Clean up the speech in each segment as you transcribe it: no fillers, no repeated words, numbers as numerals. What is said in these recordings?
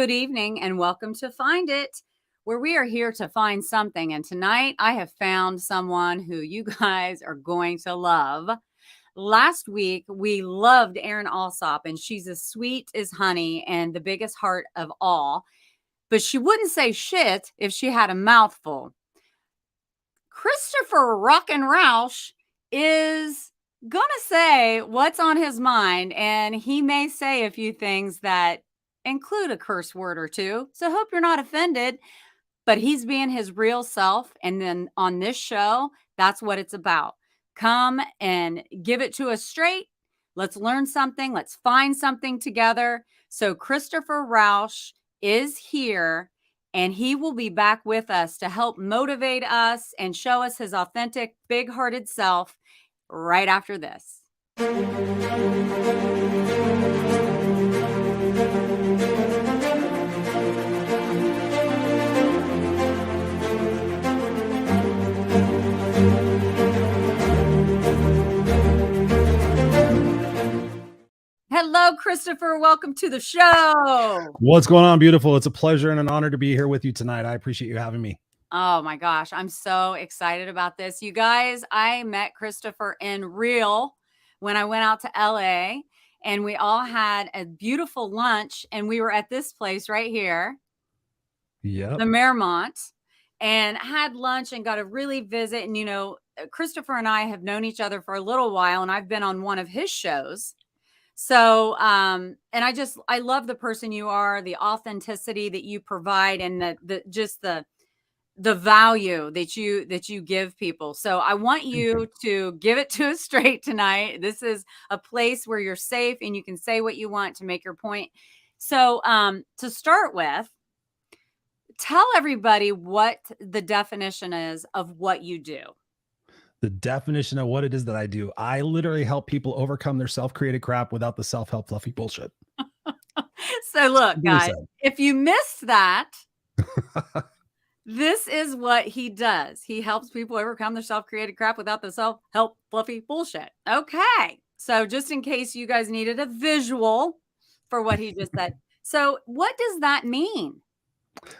Good evening and welcome to Find It, where we are here to find something. And tonight I have found someone who you guys are going to love. Last week we loved Erin Alsop, and she's as sweet as honey and the biggest heart of all. But she wouldn't say shit if she had a mouthful. Christopher Rockin' Rausch is gonna say what's on his mind, and he may say a few things that include a curse word or two. So hope you're not offended, but he's being his real self. And then on this show, that's what it's about. Come and give it to us straight. Let's learn something. Let's find something together. So Christopher Rausch is here, and he will be back with us to help motivate us and show us his authentic, big-hearted self right after this. Hello, Christopher. Welcome to the show. What's going on, beautiful? It's a pleasure and an honor to be here with you tonight. I appreciate you having me. Oh my gosh, I'm so excited about this. You guys, I met Christopher in real when I went out to LA, and we all had a beautiful lunch, and we were at this place right here, the Marmont, and had lunch and got to really visit. And, you know, Christopher and I have known each other for a little while, and I've been on one of his shows. So, and I love the person you are, the authenticity that you provide, and the value that you give people. So I want you to give it to us straight tonight. This is a place where you're safe and you can say what you want to make your point. So, to start with, tell everybody what the definition is of what you do. The definition of what it is that I do. I literally help people overcome their self-created crap without the self-help fluffy bullshit. So look, guys, if you missed that, this is what he does. He helps people overcome their self-created crap without the self-help fluffy bullshit. Okay. So just in case you guys needed a visual for what he just said. So what does that mean?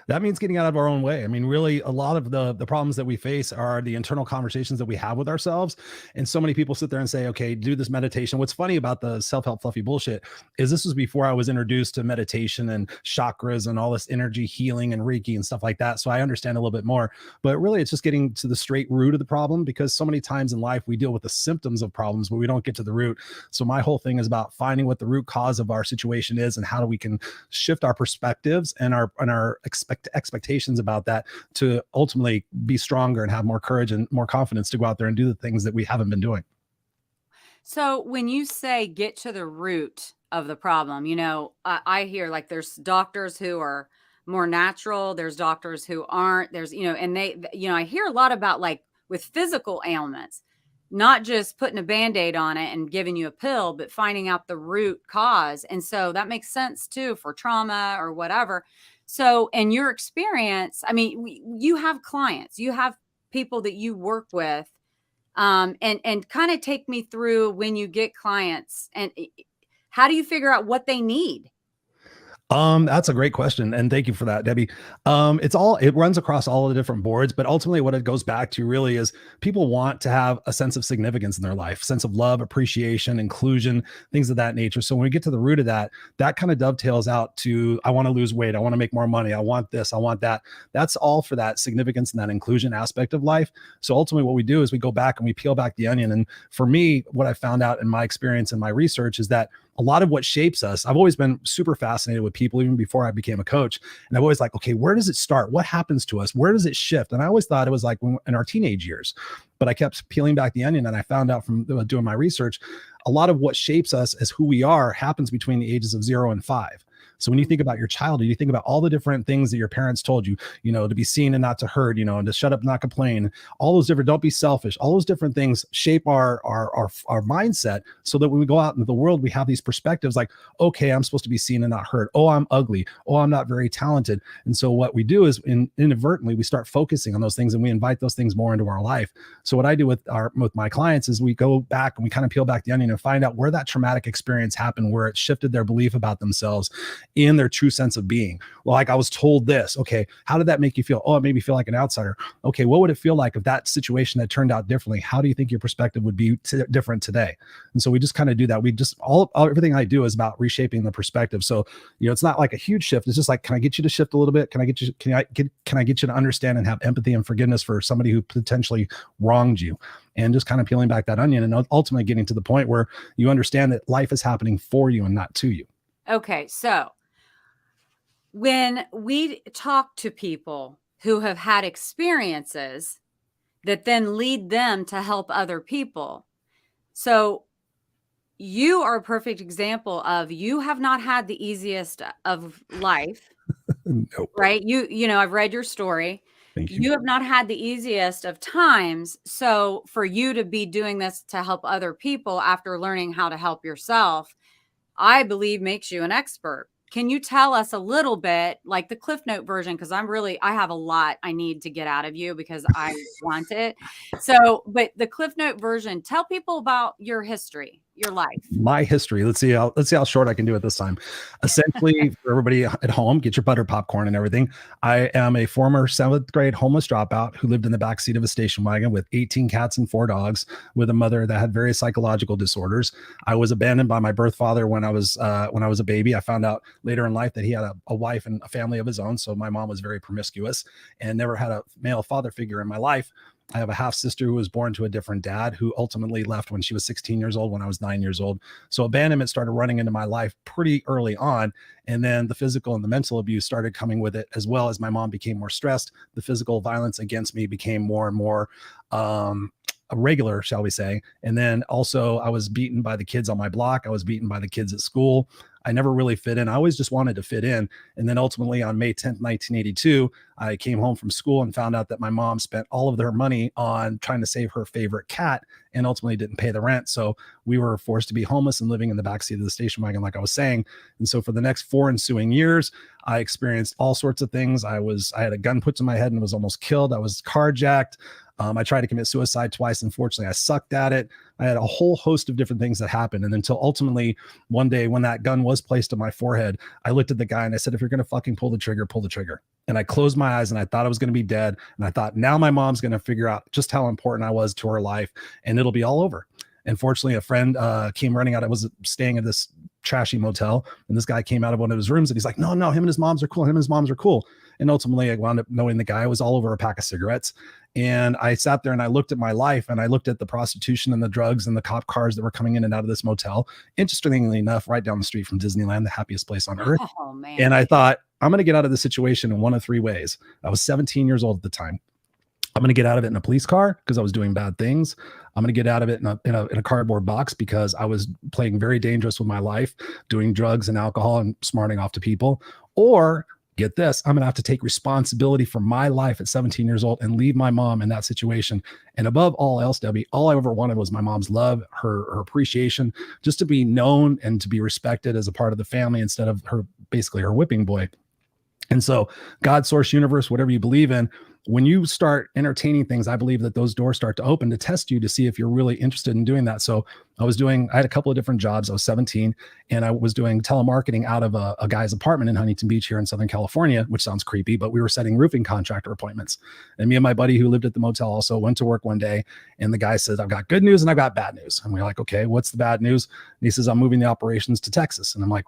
That means getting out of our own way. I mean, really, a lot of the problems that we face are the internal conversations that we have with ourselves. And so many people sit there and say, okay, do this meditation. What's funny about the self-help fluffy bullshit is this was before I was introduced to meditation and chakras and all this energy healing and Reiki and stuff like that. So I understand a little bit more, but really it's just getting to the straight root of the problem, because so many times in life we deal with the symptoms of problems, but we don't get to the root. So my whole thing is about finding what the root cause of our situation is and how we can shift our perspectives and our expectations about that to ultimately be stronger and have more courage and more confidence to go out there and do the things that we haven't been doing. So when you say get to the root of the problem, you know, I hear like there's doctors who are more natural, there's doctors who aren't, there's, you know, and they, you know, I hear a lot about like with physical ailments, not just putting a Band-Aid on it and giving you a pill, but finding out the root cause. And so that makes sense too for trauma or whatever. So in your experience, I mean, you have clients, you have people that you work with, and kind of take me through when you get clients and how do you figure out what they need? That's a great question. And thank you for that, Debbie. It runs across all of the different boards, but ultimately what it goes back to really is people want to have a sense of significance in their life, sense of love, appreciation, inclusion, things of that nature. So when we get to the root of that, that kind of dovetails out to, I want to lose weight. I want to make more money. I want this, I want that. That's all for that significance and that inclusion aspect of life. So ultimately what we do is we go back and we peel back the onion. And for me, what I found out in my experience and my research is that a lot of what shapes us, I've always been super fascinated with people, even before I became a coach. And I've always like, okay, where does it start? What happens to us? Where does it shift? And I always thought it was like in our teenage years, but I kept peeling back the onion. And I found out from doing my research, a lot of what shapes us as who we are happens between the ages of 0 and 5. So when you think about your childhood, you think about all the different things that your parents told you, you know, to be seen and not to heard, you know, and to shut up, not complain, all those different, don't be selfish, all those different things shape our mindset, so that when we go out into the world, we have these perspectives like, okay, I'm supposed to be seen and not heard. Oh, I'm ugly. Oh, I'm not very talented. And so what we do is inadvertently, we start focusing on those things and we invite those things more into our life. So what I do with my clients is we go back and we kind of peel back the onion and find out where that traumatic experience happened, where it shifted their belief about themselves. in their true sense of being. Like, I was told this. Okay, how did that make you feel? Oh, it made me feel like an outsider. Okay, what would it feel like if that situation had turned out differently? How do you think your perspective would be different today? And so we just kind of do that. We just everything I do is about reshaping the perspective. So, it's not like a huge shift. It's just like, can I get you to shift a little bit? Can I get you to understand and have empathy and forgiveness for somebody who potentially wronged you? And just kind of peeling back that onion and ultimately getting to the point where you understand that life is happening for you and not to you. Okay, so when we talk to people who have had experiences that then lead them to help other people, so you are a perfect example of, you have not had the easiest of life, Nope. right? I've read your story. Thank you. You have not had the easiest of times. So for you to be doing this to help other people after learning how to help yourself, I believe makes you an expert. Can you tell us a little bit, like the Cliff Note version? Because I have a lot I need to get out of you because I want it. So, but the Cliff Note version, tell people about your history, your life. My history. Let's see how short I can do it this time. Essentially, for everybody at home, get your butter popcorn and everything. I am a former 7th grade homeless dropout who lived in the backseat of a station wagon with 18 cats and 4 dogs, with a mother that had various psychological disorders. I was abandoned by my birth father when I was a baby. I found out later in life that he had a wife and a family of his own. So my mom was very promiscuous and never had a male father figure in my life. I have a half sister who was born to a different dad, who ultimately left when she was 16 years old, when I was 9 years old. So abandonment started running into my life pretty early on. And then the physical and the mental abuse started coming with it, as well as my mom became more stressed. The physical violence against me became more and more regular, shall we say. And then also I was beaten by the kids on my block. I was beaten by the kids at school. I never really fit in. I always just wanted to fit in. And then ultimately on May 10th, 1982, I came home from school and found out that my mom spent all of their money on trying to save her favorite cat and ultimately didn't pay the rent. So we were forced to be homeless and living in the backseat of the station wagon, like I was saying. And so for the next 4 ensuing years, I experienced all sorts of things. I had a gun put to my head and was almost killed. I was carjacked. I tried to commit suicide twice. Unfortunately, I sucked at it. I had a whole host of different things that happened. And until ultimately one day when that gun was placed on my forehead, I looked at the guy and I said, if you're going to fucking pull the trigger, pull the trigger. And I closed my eyes and I thought I was going to be dead. And I thought, now my mom's going to figure out just how important I was to her life and it'll be all over. And fortunately, a friend came running out. I was staying at this trashy motel, and this guy came out of one of his rooms and he's like, no, him and his moms are cool. Him and his moms are cool. And ultimately I wound up knowing the guy was all over a pack of cigarettes. And I sat there and I looked at my life and I looked at the prostitution and the drugs and the cop cars that were coming in and out of this motel. Interestingly enough, right down the street from Disneyland, the happiest place on earth. Oh, man. And I thought, I'm going to get out of this situation in one of 3 ways. I was 17 years old at the time. I'm going to get out of it in a police car because I was doing bad things. I'm going to get out of it in a cardboard box because I was playing very dangerous with my life, doing drugs and alcohol and smarting off to people. Or get this, I'm going to have to take responsibility for my life at 17 years old and leave my mom in that situation. And above all else, Debbie, all I ever wanted was my mom's love, her appreciation, just to be known and to be respected as a part of the family instead of basically her whipping boy. And so God, source, universe, whatever you believe in, when you start entertaining things, I believe that those doors start to open to test you to see if you're really interested in doing that. So I had a couple of different jobs. I was 17 and I was doing telemarketing out of a guy's apartment in Huntington Beach here in Southern California, which sounds creepy, but we were setting roofing contractor appointments. And me and my buddy who lived at the motel also went to work one day. And the guy said, I've got good news and I've got bad news. And we're like, okay, what's the bad news? And he says, I'm moving the operations to Texas. And I'm like,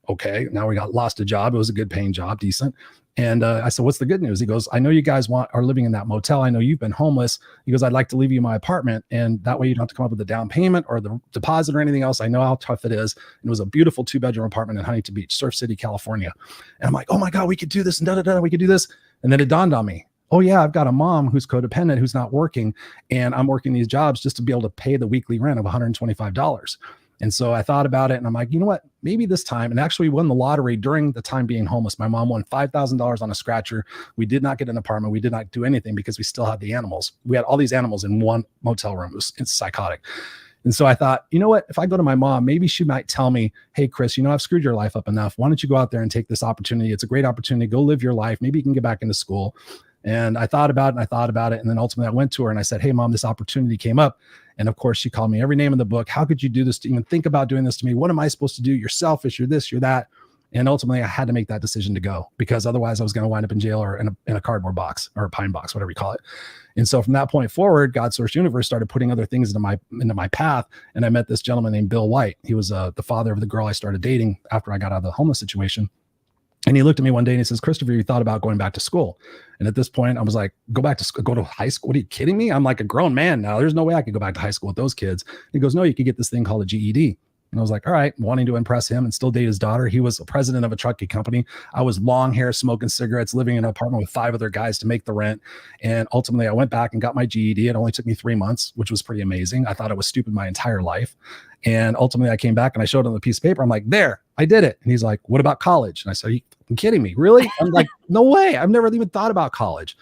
okay, now we lost a job. It was a good paying job, decent. And I said, what's the good news? He goes, I know you guys are living in that motel. I know you've been homeless. He goes, I'd like to leave you my apartment. And that way you don't have to come up with the down payment or the deposit or anything else. I know how tough it is. And it was a beautiful 2-bedroom apartment in Huntington Beach, Surf City, California. And I'm like, oh my God, we could do this and we could do this. And then it dawned on me, oh yeah, I've got a mom who's codependent, who's not working. And I'm working these jobs just to be able to pay the weekly rent of $125. And so I thought about it and I'm like, you know what, maybe this time, and actually won the lottery during the time being homeless. My mom won $5,000 on a scratcher. We did not get an apartment. We did not do anything because we still had the animals. We had all these animals in one motel room. It's psychotic. And so I thought, you know what, if I go to my mom, maybe she might tell me, hey, Chris, I've screwed your life up enough. Why don't you go out there and take this opportunity? It's a great opportunity. Go live your life. Maybe you can get back into school. And I thought about it. And then ultimately I went to her and I said, hey, Mom, this opportunity came up. And of course, she called me every name in the book. How could you do this, to even think about doing this to me? What am I supposed to do? You're selfish. You're this, you're that. And ultimately, I had to make that decision to go, because otherwise I was going to wind up in jail or in a cardboard box or a pine box, whatever you call it. And so from that point forward, God Source Universe started putting other things into my path. And I met this gentleman named Bill White. He was the father of the girl I started dating after I got out of the homeless situation. And he looked at me one day and he says, Christopher, you thought about going back to school? And at this point, I was like, go back to school, go to high school? What are you kidding me? I'm like a grown man now. There's no way I could go back to high school with those kids. He goes, no, you could get this thing called a GED. And I was like, all right, wanting to impress him and still date his daughter. He was a president of a trucking company. I was long hair, smoking cigarettes, living in an apartment with 5 other guys to make the rent. And ultimately I went back and got my GED. It only took me 3 months, which was pretty amazing. I thought I was stupid my entire life. And ultimately I came back and I showed him the piece of paper. I'm like, there, I did it. And he's like, what about college? And I said, are you kidding me? Really? I'm like, no way. I've never even thought about college.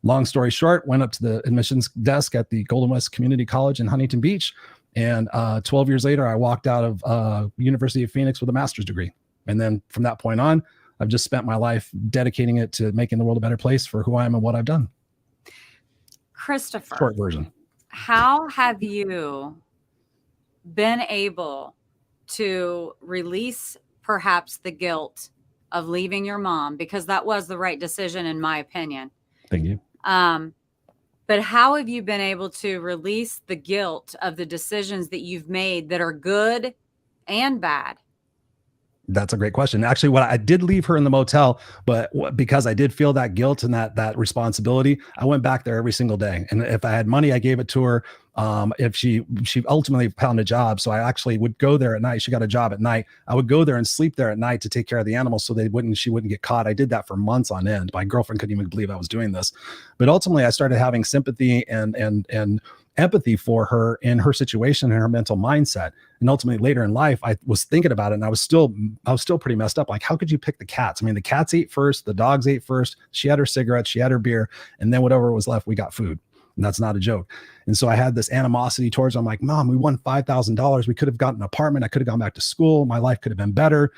Long story short, went up to the admissions desk at the Golden West Community College in Huntington Beach. And 12 years later, I walked out of University of Phoenix with a master's degree. And then from that point on, I've just spent my life dedicating it to making the world a better place for who I am and what I've done. Christopher, short version. How have you been able to release perhaps the guilt of leaving your mom? Because that was the right decision, in my opinion. Thank you. But how have you been able to release the guilt of the decisions that you've made that are good and bad? That's a great question. Actually, what I did leave her in the motel, but because I did feel that guilt and that responsibility, I went back there every single day. And if I had money, I gave it to her. If she ultimately found a job, so I actually would go there at night. She got a job at night. I would go there and sleep there at night to take care of the animals, so she wouldn't get caught. I did that for months on end. My girlfriend couldn't even believe I was doing this. But ultimately, I started having sympathy and empathy for her in her situation and her mental mindset. And ultimately later in life, I was thinking about it, and I was still pretty messed up. Like, how could you pick the cats? I mean, the cats ate first, the dogs ate first. She had her cigarettes, she had her beer, and then whatever was left, we got food. And that's not a joke. And so I had this animosity towards her. I'm like, Mom, we won $5,000. We could have gotten an apartment. I could have gone back to school. My life could have been better,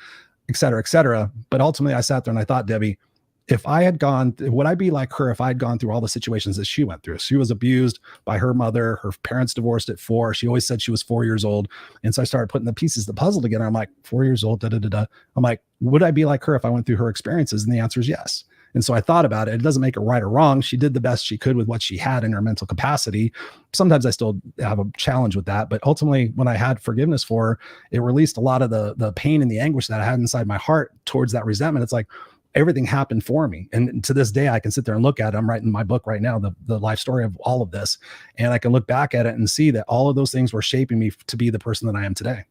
et cetera, et cetera. But ultimately I sat there and I thought, Debbie, if I had gone, would I be like her if I had gone through all the situations that she went through? She was abused by her mother. Her parents divorced at 4. She always said she was 4 years old. And so I started putting the pieces of the puzzle together. I'm like, 4 years old, da, da, da, da. I'm like, would I be like her if I went through her experiences? And the answer is yes. And so I thought about it. It doesn't make it right or wrong. She did the best she could with what she had in her mental capacity. Sometimes I still have a challenge with that. But ultimately, when I had forgiveness for her, it released a lot of the pain and the anguish that I had inside my heart towards that resentment. It's like everything happened for me. And to this day, I can sit there and look at it. I'm writing my book right now, the life story of all of this. And I can look back at it and see that all of those things were shaping me to be the person that I am today.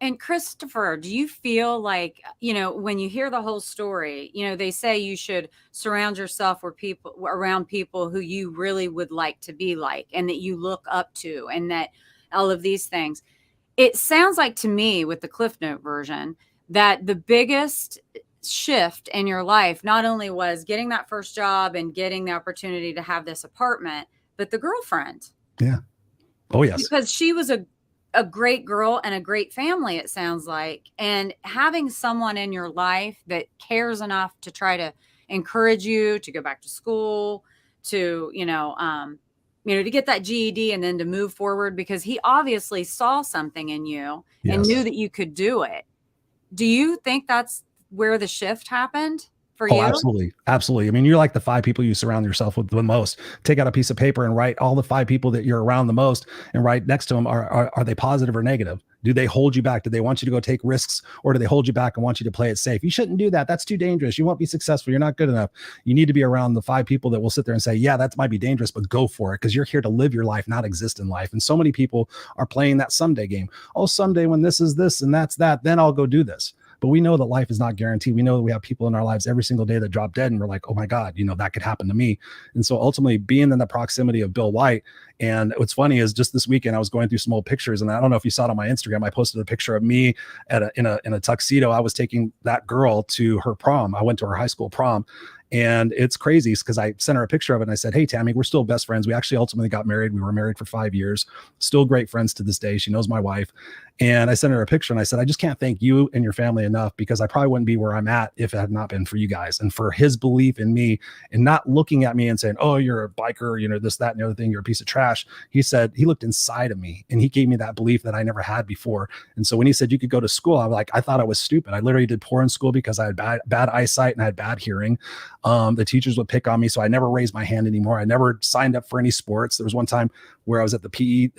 And Christopher, do you feel like, when you hear the whole story, they say you should surround yourself around people who you really would like to be like, and that you look up to, and that all of these things. It sounds like to me, with the Cliff Note version, that the biggest shift in your life not only was getting that first job and getting the opportunity to have this apartment, but the girlfriend. Yeah. Oh, yes. Because she was a great girl and a great family, it sounds like. And having someone in your life that cares enough to try to encourage you to go back to school, to, to get that GED and then to move forward, because he obviously saw something in you and knew that you could do it. Do you think that's where the shift happened for you? Absolutely. Absolutely. I mean, you're like the 5 people you surround yourself with the most. Take out a piece of paper and write all the 5 people that you're around the most, and write next to them, are they positive or negative? Do they hold you back? Do they want you to go take risks, or do they hold you back and want you to play it safe? You shouldn't do that. That's too dangerous. You won't be successful. You're not good enough. You need to be around the 5 people that will sit there and say, yeah, that might be dangerous, but go for it, because you're here to live your life, not exist in life. And so many people are playing that someday game. Oh, someday when this is this and that's that, then I'll go do this. But we know that life is not guaranteed. We know that we have people in our lives every single day that drop dead, and we're like, oh my God, that could happen to me. And so ultimately, being in the proximity of Bill White, and what's funny is just this weekend, I was going through some old pictures, and I don't know if you saw it on my Instagram. I posted a picture of me in a tuxedo. I was taking that girl to her prom. I went to her high school prom. And it's crazy because I sent her a picture of it and I said, hey, Tammy, we're still best friends. We actually ultimately got married. We were married for 5 years, still great friends to this day. She knows my wife. And I sent her a picture and I said, I just can't thank you and your family enough, because I probably wouldn't be where I'm at if it had not been for you guys. And for his belief in me and not looking at me and saying, oh, you're a biker, you know, this, that, and the other thing, you're a piece of trash. He said, he looked inside of me and he gave me that belief that I never had before. And so when he said you could go to school, I was like, I thought I was stupid. I literally did poor in school because I had bad eyesight and I had bad hearing. The teachers would pick on me. So I never raised my hand anymore. I never signed up for any sports. There was one time where I was at the PE,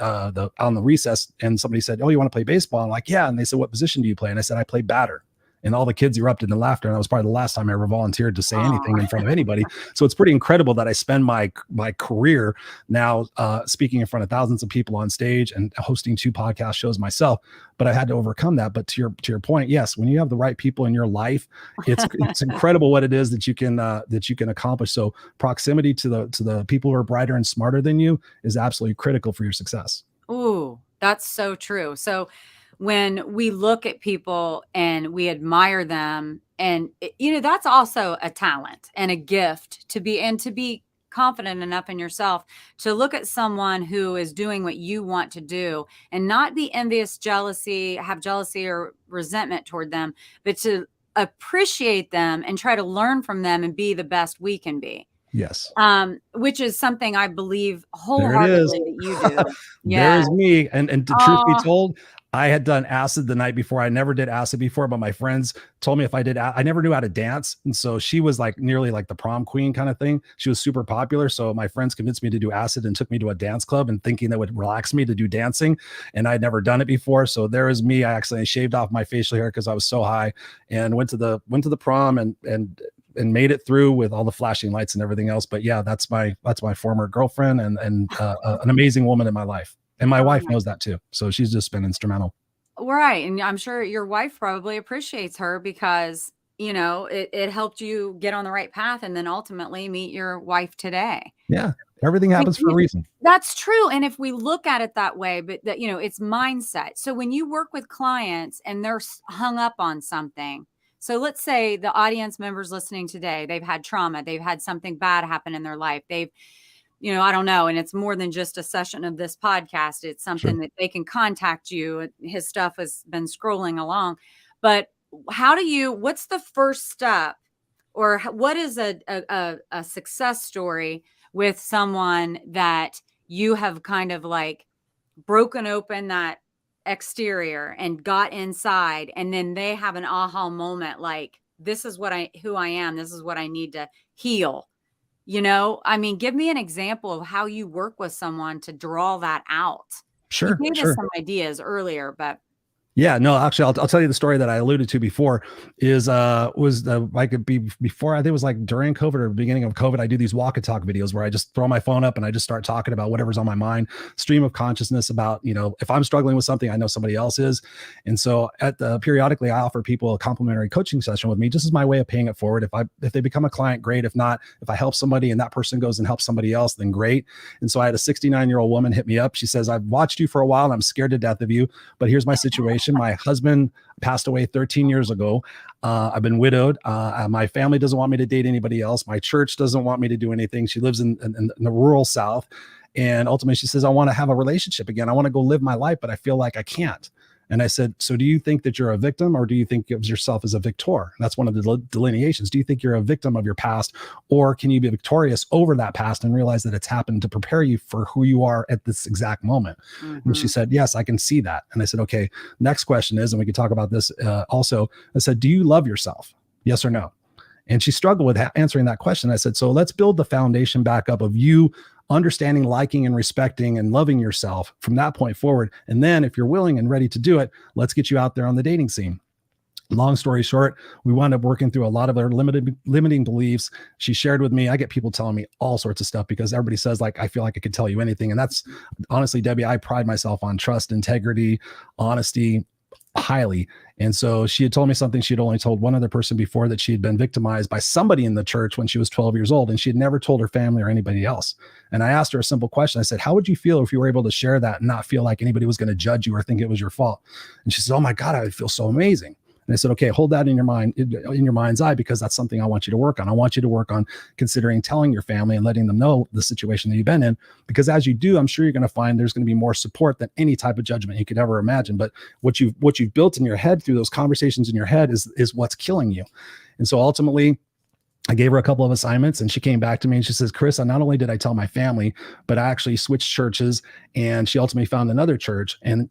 on the recess, and somebody said, oh, you want to play baseball? I'm like, yeah. And they said, what position do you play? And I said, I play batter. And all the kids erupted in laughter. And that was probably the last time I ever volunteered to say anything in front of anybody. So it's pretty incredible that I spend my career now speaking in front of thousands of people on stage and hosting 2 podcast shows myself. But I had to overcome that. But to your point, yes, when you have the right people in your life, it's incredible what it is that you can accomplish. So proximity to the people who are brighter and smarter than you is absolutely critical for your success. Ooh, that's so true. So when we look at people and we admire them, and that's also a talent and a gift to be confident enough in yourself to look at someone who is doing what you want to do and not be envious, have jealousy or resentment toward them, but to appreciate them and try to learn from them and be the best we can be. Yes. Which is something I believe There it wholeheartedly is. that you do. There Yeah. is me. And the truth be told, I had done acid the night before. I never did acid before, but my friends told me if I did, I never knew how to dance. And so she was like nearly like the prom queen kind of thing. She was super popular. So my friends convinced me to do acid and took me to a dance club and thinking that would relax me to do dancing. And I'd never done it before. So there is me. I accidentally shaved off my facial hair because I was so high, and went to the prom and made it through with all the flashing lights and everything else. But yeah, that's my former girlfriend and an amazing woman in my life. And my wife knows that too. So she's just been instrumental. Right. And I'm sure your wife probably appreciates her because, it helped you get on the right path and then ultimately meet your wife today. Yeah. Everything happens for a reason. That's true. And if we look at it that way, but that, it's mindset. So when you work with clients and they're hung up on something, so let's say the audience members listening today, they've had trauma, they've had something bad happen in their life. They've, I don't know. And it's more than just a session of this podcast. It's something that they can contact you. His stuff has been scrolling along, but what's the first step, or what is a success story with someone that you have kind of like broken open that exterior and got inside, and then they have an aha moment, like, this is who I am. This is what I need to heal. Give me an example of how you work with someone to draw that out. Sure. You gave us some ideas earlier, but yeah, no, actually, I'll tell you the story that I alluded to before before, I think it was like during COVID or beginning of COVID, I do these walk and talk videos where I just throw my phone up and I just start talking about whatever's on my mind, stream of consciousness about, if I'm struggling with something, I know somebody else is. And so periodically I offer people a complimentary coaching session with me, just as my way of paying it forward. If they become a client, great. If not, if I help somebody and that person goes and helps somebody else, then great. And so I had a 69-year-old woman hit me up. She says, I've watched you for a while and I'm scared to death of you, but here's my situation. My husband passed away 13 years ago. I've been widowed. My family doesn't want me to date anybody else. My church doesn't want me to do anything. She lives in the rural South. And ultimately she says, I want to have a relationship again. I want to go live my life, but I feel like I can't. And I said, so do you think that you're a victim, or do you think of yourself as a victor? That's one of the delineations. Do you think you're a victim of your past, or can you be victorious over that past and realize that it's happened to prepare you for who you are at this exact moment? Mm-hmm. And she said, yes, I can see that. And I said, okay, next question is, and we could talk about this also. I said, do you love yourself? Yes or no? And she struggled with answering that question. I said, so let's build the foundation back up of you understanding, liking, and respecting and loving yourself from that point forward. And then if you're willing and ready to do it, let's get you out there on the dating scene. Long story short, we wound up working through a lot of our limiting beliefs. She shared with me, I get people telling me all sorts of stuff because everybody says, like, I feel like I could tell you anything. And that's honestly, Debbie, I pride myself on trust, integrity, honesty, highly. And so she had told me something she had only told one other person before, that she had been victimized by somebody in the church when she was 12 years old, and she had never told her family or anybody else. And I asked her a simple question. I said, how would you feel if you were able to share that and not feel like anybody was going to judge you or think it was your fault? And she said, oh my God, I would feel so amazing. And I said, okay, hold that in your mind, in your mind's eye, because that's something I want you to work on. I want you to work on considering telling your family and letting them know the situation that you've been in, because as you do, I'm sure you're going to find there's going to be more support than any type of judgment you could ever imagine. But what you've built in your head through those conversations in your head is what's killing you. And so ultimately, I gave her a couple of assignments and she came back to me and she says, Chris, not only did I tell my family, but I actually switched churches, and she ultimately found another church. And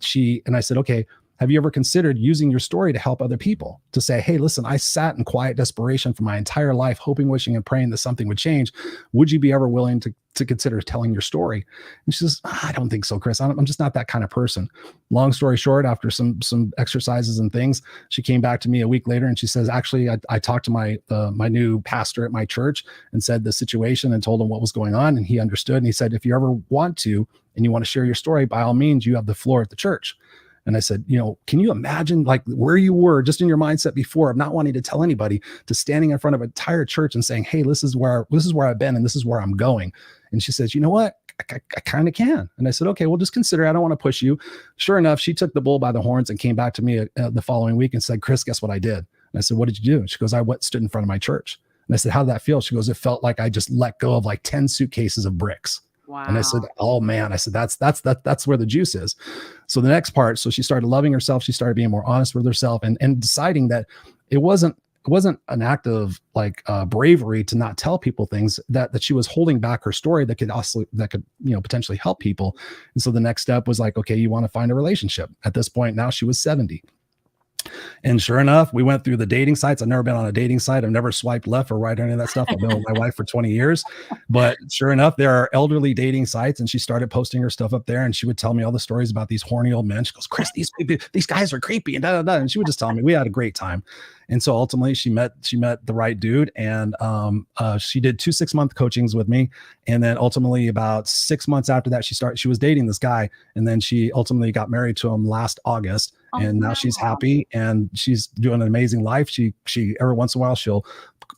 I said, okay, have you ever considered using your story to help other people, to say, hey, listen, I sat in quiet desperation for my entire life, hoping, wishing, and praying that something would change. Would you be ever willing to consider telling your story? And she says, I don't think so, Chris. I'm just not that kind of person. Long story short, after some exercises and things, she came back to me a week later and she says, actually, I talked to my new pastor at my church and said the situation and told him what was going on. And he understood. And he said, if you ever want to, and you want to share your story, by all means, you have the floor at the church. And I said, can you imagine like where you were just in your mindset before of not wanting to tell anybody, to standing in front of an entire church and saying, hey, this is where I've been and this is where I'm going. And she says, you know what? I kind of can. And I said, okay, well, just consider it. I don't want to push you. Sure enough, she took the bull by the horns and came back to me the following week and said, Chris, guess what I did? And I said, what did you do? And she goes, I stood in front of my church. And I said, how did that feel? She goes, it felt like I just let go of like 10 suitcases of bricks. Wow. And I said, oh man, I said, that's where the juice is. So the next part, so she started loving herself. She started being more honest with herself and deciding that it wasn't an act of like bravery to not tell people things, that she was holding back her story that could potentially help people. And so the next step was like, okay, you want to find a relationship. At this point, now she was 70. And sure enough, we went through the dating sites. I've never been on a dating site. I've never swiped left or right or any of that stuff. I've been with my wife for 20 years. But sure enough, there are elderly dating sites. And she started posting her stuff up there. And she would tell me all the stories about these horny old men. She goes, Chris, these guys are creepy and da da da. And she would just tell me. We had a great time. And so ultimately she met the right dude. And she did 2 6-month coachings with me. And then ultimately about 6 months after that, she was dating this guy. And then she ultimately got married to him last August. And now she's happy and she's doing an amazing life. She every once in a while she'll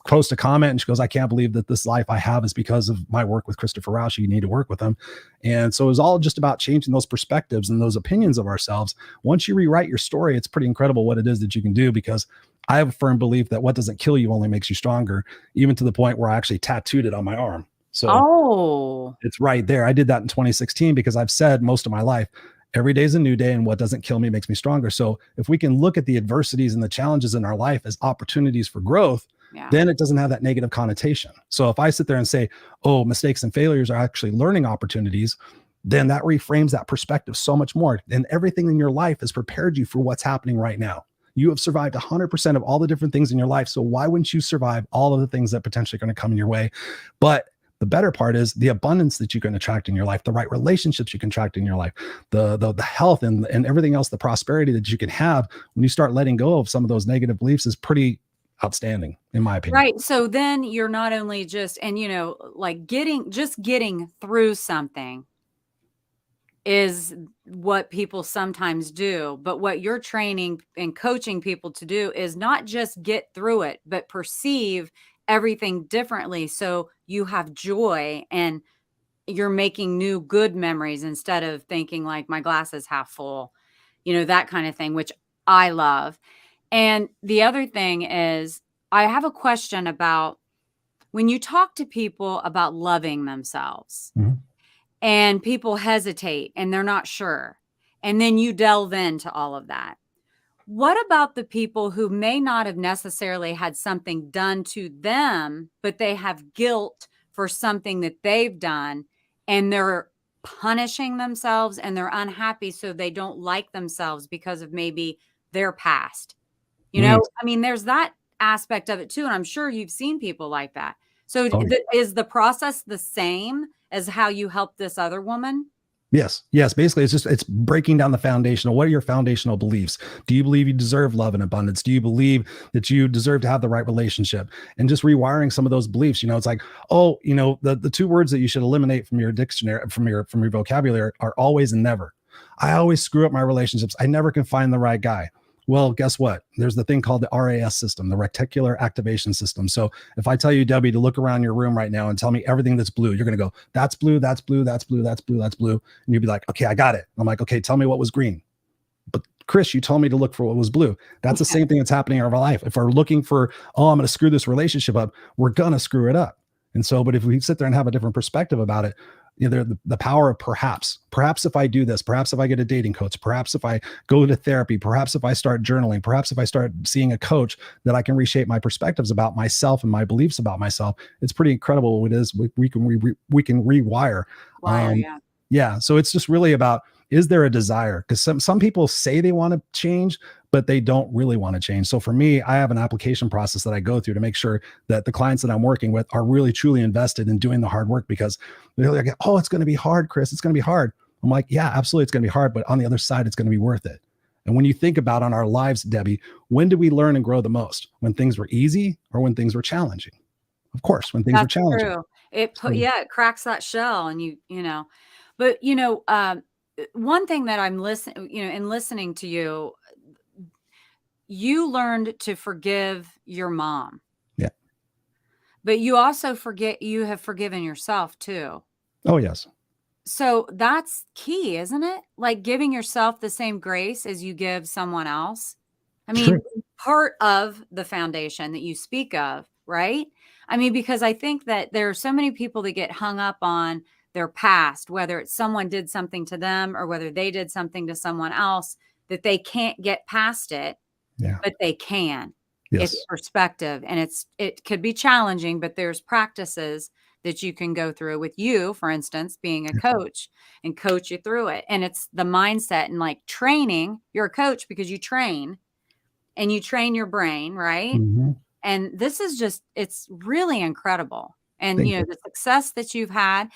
post a comment and she goes, I can't believe that this life I have is because of my work with Christopher Rausch. You need to work with him. And so it was all just about changing those perspectives and those opinions of ourselves. Once you rewrite your story, it's pretty incredible what it is that you can do, because I have a firm belief that what doesn't kill you only makes you stronger, even to the point where I actually tattooed it on my arm. So It's right there. I did that in 2016 because I've said most of my life, every day is a new day, and what doesn't kill me makes me stronger. So if we can look at the adversities and the challenges in our life as opportunities for growth, then it doesn't have that negative connotation. So if I sit there and say, oh, mistakes and failures are actually learning opportunities, then that reframes that perspective so much more. And everything in your life has prepared you for what's happening right now. You have survived 100% of all the different things in your life. So why wouldn't you survive all of the things that potentially are going to come in your way? But the better part is the abundance that you can attract in your life, the right relationships you can attract in your life, the health and everything else, the prosperity that you can have when you start letting go of some of those negative beliefs is pretty outstanding, in my opinion. Right. So then you're not only just, and like getting through something is what people sometimes do. But what you're training and coaching people to do is not just get through it, but perceive everything differently. So you have joy and you're making new good memories instead of thinking like my glass is half full, that kind of thing, which I love. And the other thing is, I have a question about when you talk to people about loving themselves. Mhm. And people hesitate and they're not sure. And then you delve into all of that. What about the people who may not have necessarily had something done to them, but they have guilt for something that they've done and they're punishing themselves and they're unhappy, so they don't like themselves because of maybe their past? I mean, there's that aspect of it too. And I'm sure you've seen people like that. So is the process the same as how you help this other woman? Yes. Basically, it's breaking down the foundational. What are your foundational beliefs? Do you believe you deserve love and abundance? Do you believe that you deserve to have the right relationship? And just rewiring some of those beliefs. It's like, the 2 words that you should eliminate from your dictionary, from your vocabulary, are always and never. I always screw up my relationships. I never can find the right guy. Well, guess what? There's the thing called the RAS system, the reticular activation system. So if I tell you, Debbie, to look around your room right now and tell me everything that's blue, you're going to go, that's blue, that's blue, that's blue, that's blue, that's blue. And you'll be like, okay, I got it. I'm like, okay, tell me what was green. But Chris, you told me to look for what was blue. That's the same thing that's happening in our life. If we're looking for, oh, I'm going to screw this relationship up, we're going to screw it up. And so, but if we sit there and have a different perspective about it, you know, the power of perhaps if I do this, perhaps if I get a dating coach, perhaps if I go to therapy, perhaps if I start journaling, perhaps if I start seeing a coach, that I can reshape my perspectives about myself and my beliefs about myself. It's pretty incredible what it is we can rewire. Yeah. Yeah. So it's just really about, is there a desire? Because some people say they want to change, but they don't really want to change. So for me, I have an application process that I go through to make sure that the clients that I'm working with are really truly invested in doing the hard work, because they're like, oh, it's going to be hard, Chris. It's going to be hard. I'm like, yeah, absolutely. It's going to be hard, but on the other side, it's going to be worth it. And when you think about on our lives, Debbie, when do we learn and grow the most? When things were easy or when things were challenging? Of course, when things were challenging. True. It cracks that shell, and you know, but one thing that I'm listening, in listening to you, you learned to forgive your mom. Yeah. But you also you have forgiven yourself too. Oh, yes. So that's key, isn't it? Like giving yourself the same grace as you give someone else. I mean, part of the foundation that you speak of, right? I mean, because I think that there are so many people that get hung up on their past, whether it's someone did something to them or whether they did something to someone else, that they can't get past it. Yeah. But they can. Yes. It's perspective, and it could be challenging, but there's practices that you can go through with you, for instance, being a coach, and coach you through it. And it's the mindset and like training. You're a coach because you train and you train your brain, right? Mm-hmm. And this is just, it's really incredible. And, Thank you. the success that you've had,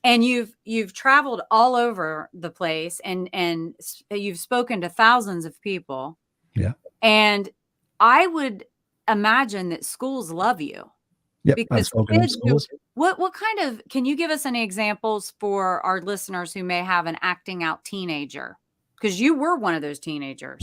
and you've traveled all over the place, and you've spoken to thousands of people. Yeah. And I would imagine that schools love you. Yep. Because kids what kind of, can you give us any examples for our listeners who may have an acting out teenager? Because you were one of those teenagers.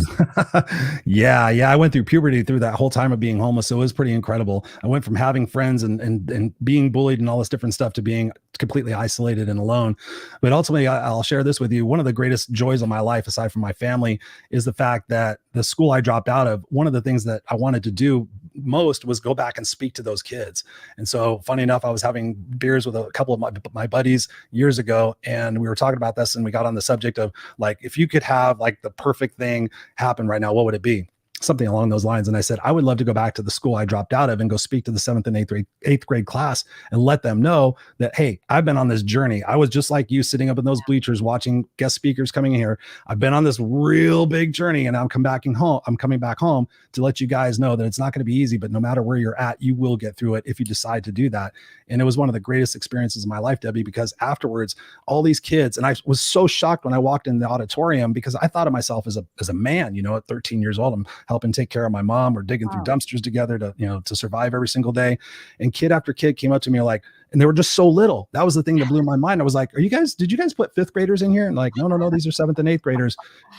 Yeah. I went through puberty through that whole time of being homeless. So it was pretty incredible. I went from having friends and being bullied and all this different stuff to being completely isolated and alone. But ultimately, I'll share this with you. One of the greatest joys of my life, aside from my family, is the fact that the school I dropped out of, one of the things that I wanted to do most was go back and speak to those kids. And so funny enough, I was having beers with a couple of my buddies years ago, and we were talking about this, and we got on the subject of like, if you could have like the perfect thing happen right now, what would it be? Something along those lines. And I said, I would love to go back to the school I dropped out of and go speak to the 7th and 8th grade class and let them know that, hey, I've been on this journey. I was just like you, sitting up in those bleachers, watching guest speakers coming in here. I've been on this real big journey, and I'm coming back home to let you guys know that it's not going to be easy, but no matter where you're at, you will get through it if you decide to do that. And it was one of the greatest experiences of my life, Debbie, because afterwards, all these kids, and I was so shocked when I walked in the auditorium, because I thought of myself as a man, at 13 years old, I'm helping take care of my mom. We're digging through dumpsters together to survive every single day. And kid after kid came up to me and they were just so little. That was the thing that blew my mind. I was like, did you guys put 5th graders in here? And like, no, these are 7th and 8th graders.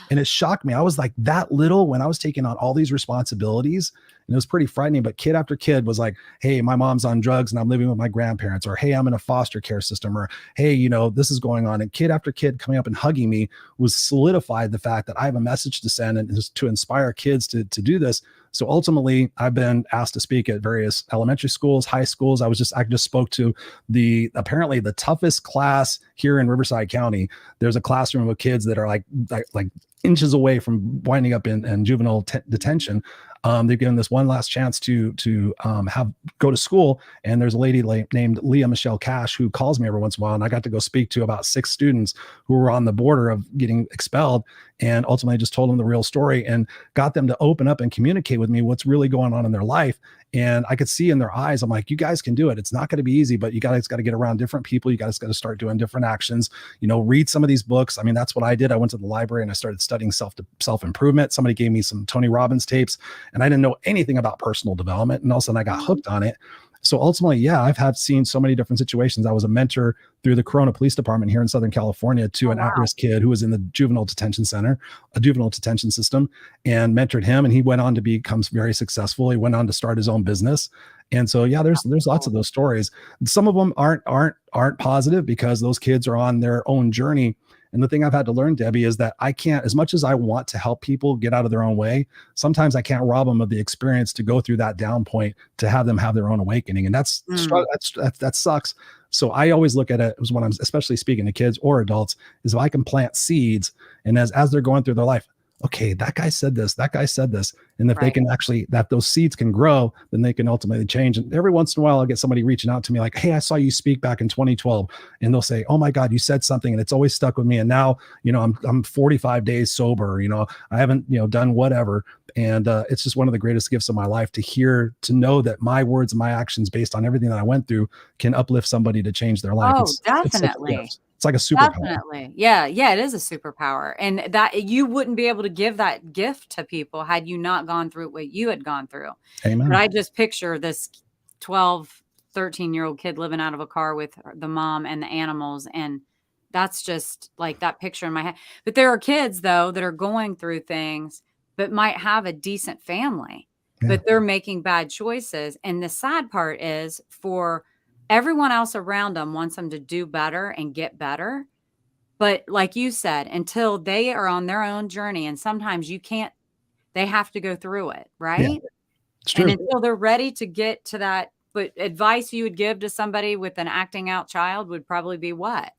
And it shocked me. I was like that little when I was taking on all these responsibilities. And it was pretty frightening. But kid after kid was like, hey, my mom's on drugs and I'm living with my grandparents, or hey, I'm in a foster care system, or hey, this is going on. And kid after kid coming up and hugging me was solidified the fact that I have a message to send and to inspire kids to do this. So ultimately, I've been asked to speak at various elementary schools, high schools. I just spoke to apparently the toughest class here in Riverside County. There's a classroom of kids that are like inches away from winding up in juvenile detention. They've given this one last chance to go to school. And there's a lady named Leah Michelle Cash who calls me every once in a while. And I got to go speak to about 6 students who were on the border of getting expelled, and ultimately just told them the real story and got them to open up and communicate with me what's really going on in their life. And I could see in their eyes, I'm like, you guys can do it. It's not going to be easy, but you guys got to get around different people. You guys got to start doing different actions, read some of these books. I mean, that's what I did. I went to the library and I started studying self-improvement. Somebody gave me some Tony Robbins tapes, and I didn't know anything about personal development. And all of a sudden I got hooked on it. So ultimately, yeah, I've seen so many different situations. I was a mentor through the Corona Police Department here in Southern California to an at-risk kid who was in the juvenile detention system, and mentored him. And he went on to become very successful. He went on to start his own business. And so, yeah, there's lots of those stories. Some of them aren't positive because those kids are on their own journey. And the thing I've had to learn, Debbie, is that I can't, as much as I want to help people get out of their own way, sometimes I can't rob them of the experience to go through that down point to have them have their own awakening. And that sucks. So I always look at it as when I'm especially speaking to kids or adults, is if I can plant seeds, and as they're going through their life, okay, that guy said this, that guy said this. And if they can actually, that those seeds can grow, then they can ultimately change. And every once in a while, I'll get somebody reaching out to me like, hey, I saw you speak back in 2012. And they'll say, oh my God, you said something. And it's always stuck with me. And now, I'm 45 days sober, I haven't, done whatever. And it's just one of the greatest gifts of my life to know that my words and my actions based on everything that I went through can uplift somebody to change their life. Oh, definitely. It's like a superpower. Definitely. Yeah. Yeah. It is a superpower. And that you wouldn't be able to give that gift to people had you not gone through what you had gone through. Amen. But I just picture this 12, 13-year-old kid living out of a car with the mom and the animals. And that's just like that picture in my head. But there are kids, though, that are going through things, but might have a decent family, but they're making bad choices. And the sad part is for everyone else around them wants them to do better and get better. But like you said, until they are on their own journey, and sometimes they have to go through it, right? Yeah, it's true. And until they're ready to get to that, but advice you would give to somebody with an acting out child would probably be what?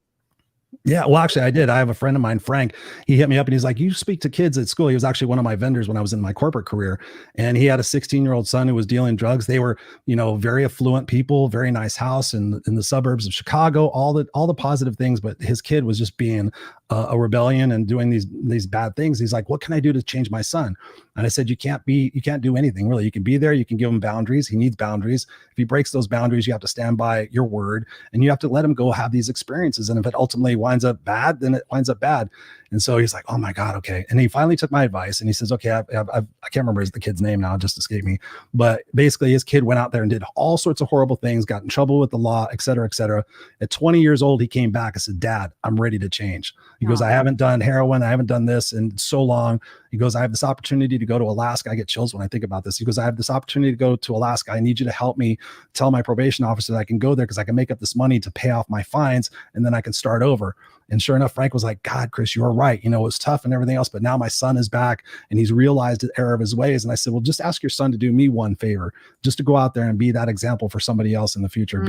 Yeah, well, actually, I did. I have a friend of mine, Frank. He hit me up and he's like, you speak to kids at school. He was actually one of my vendors when I was in my corporate career. And he had a 16-year-old son who was dealing drugs. They were, very affluent people, very nice house in the suburbs of Chicago, all the positive things. But his kid was just being a rebellion and doing these bad things. He's like, what can I do to change my son? And I said, you can't do anything really. You can be there. You can give him boundaries. He needs boundaries. If he breaks those boundaries, you have to stand by your word and you have to let him go have these experiences. And if it ultimately winds up bad, then it winds up bad. And so he's like, oh my God. Okay. And he finally took my advice and he says, okay, I can't remember the kid's name now, it just escaped me. But basically his kid went out there and did all sorts of horrible things, got in trouble with the law, et cetera, et cetera. At 20 years old, he came back and said, Dad, I'm ready to change. He goes, I haven't done heroin. I haven't done this in so long. He goes, I have this opportunity to go to Alaska. I get chills when I think about this. He goes, I have this opportunity to go to Alaska. I need you to help me tell my probation officer that I can go there because I can make up this money to pay off my fines and then I can start over. And sure enough, Frank was like, God, Chris, you were right. It was tough and everything else, but now my son is back and he's realized the error of his ways. And I said, well, just ask your son to do me one favor, just to go out there and be that example for somebody else in the future.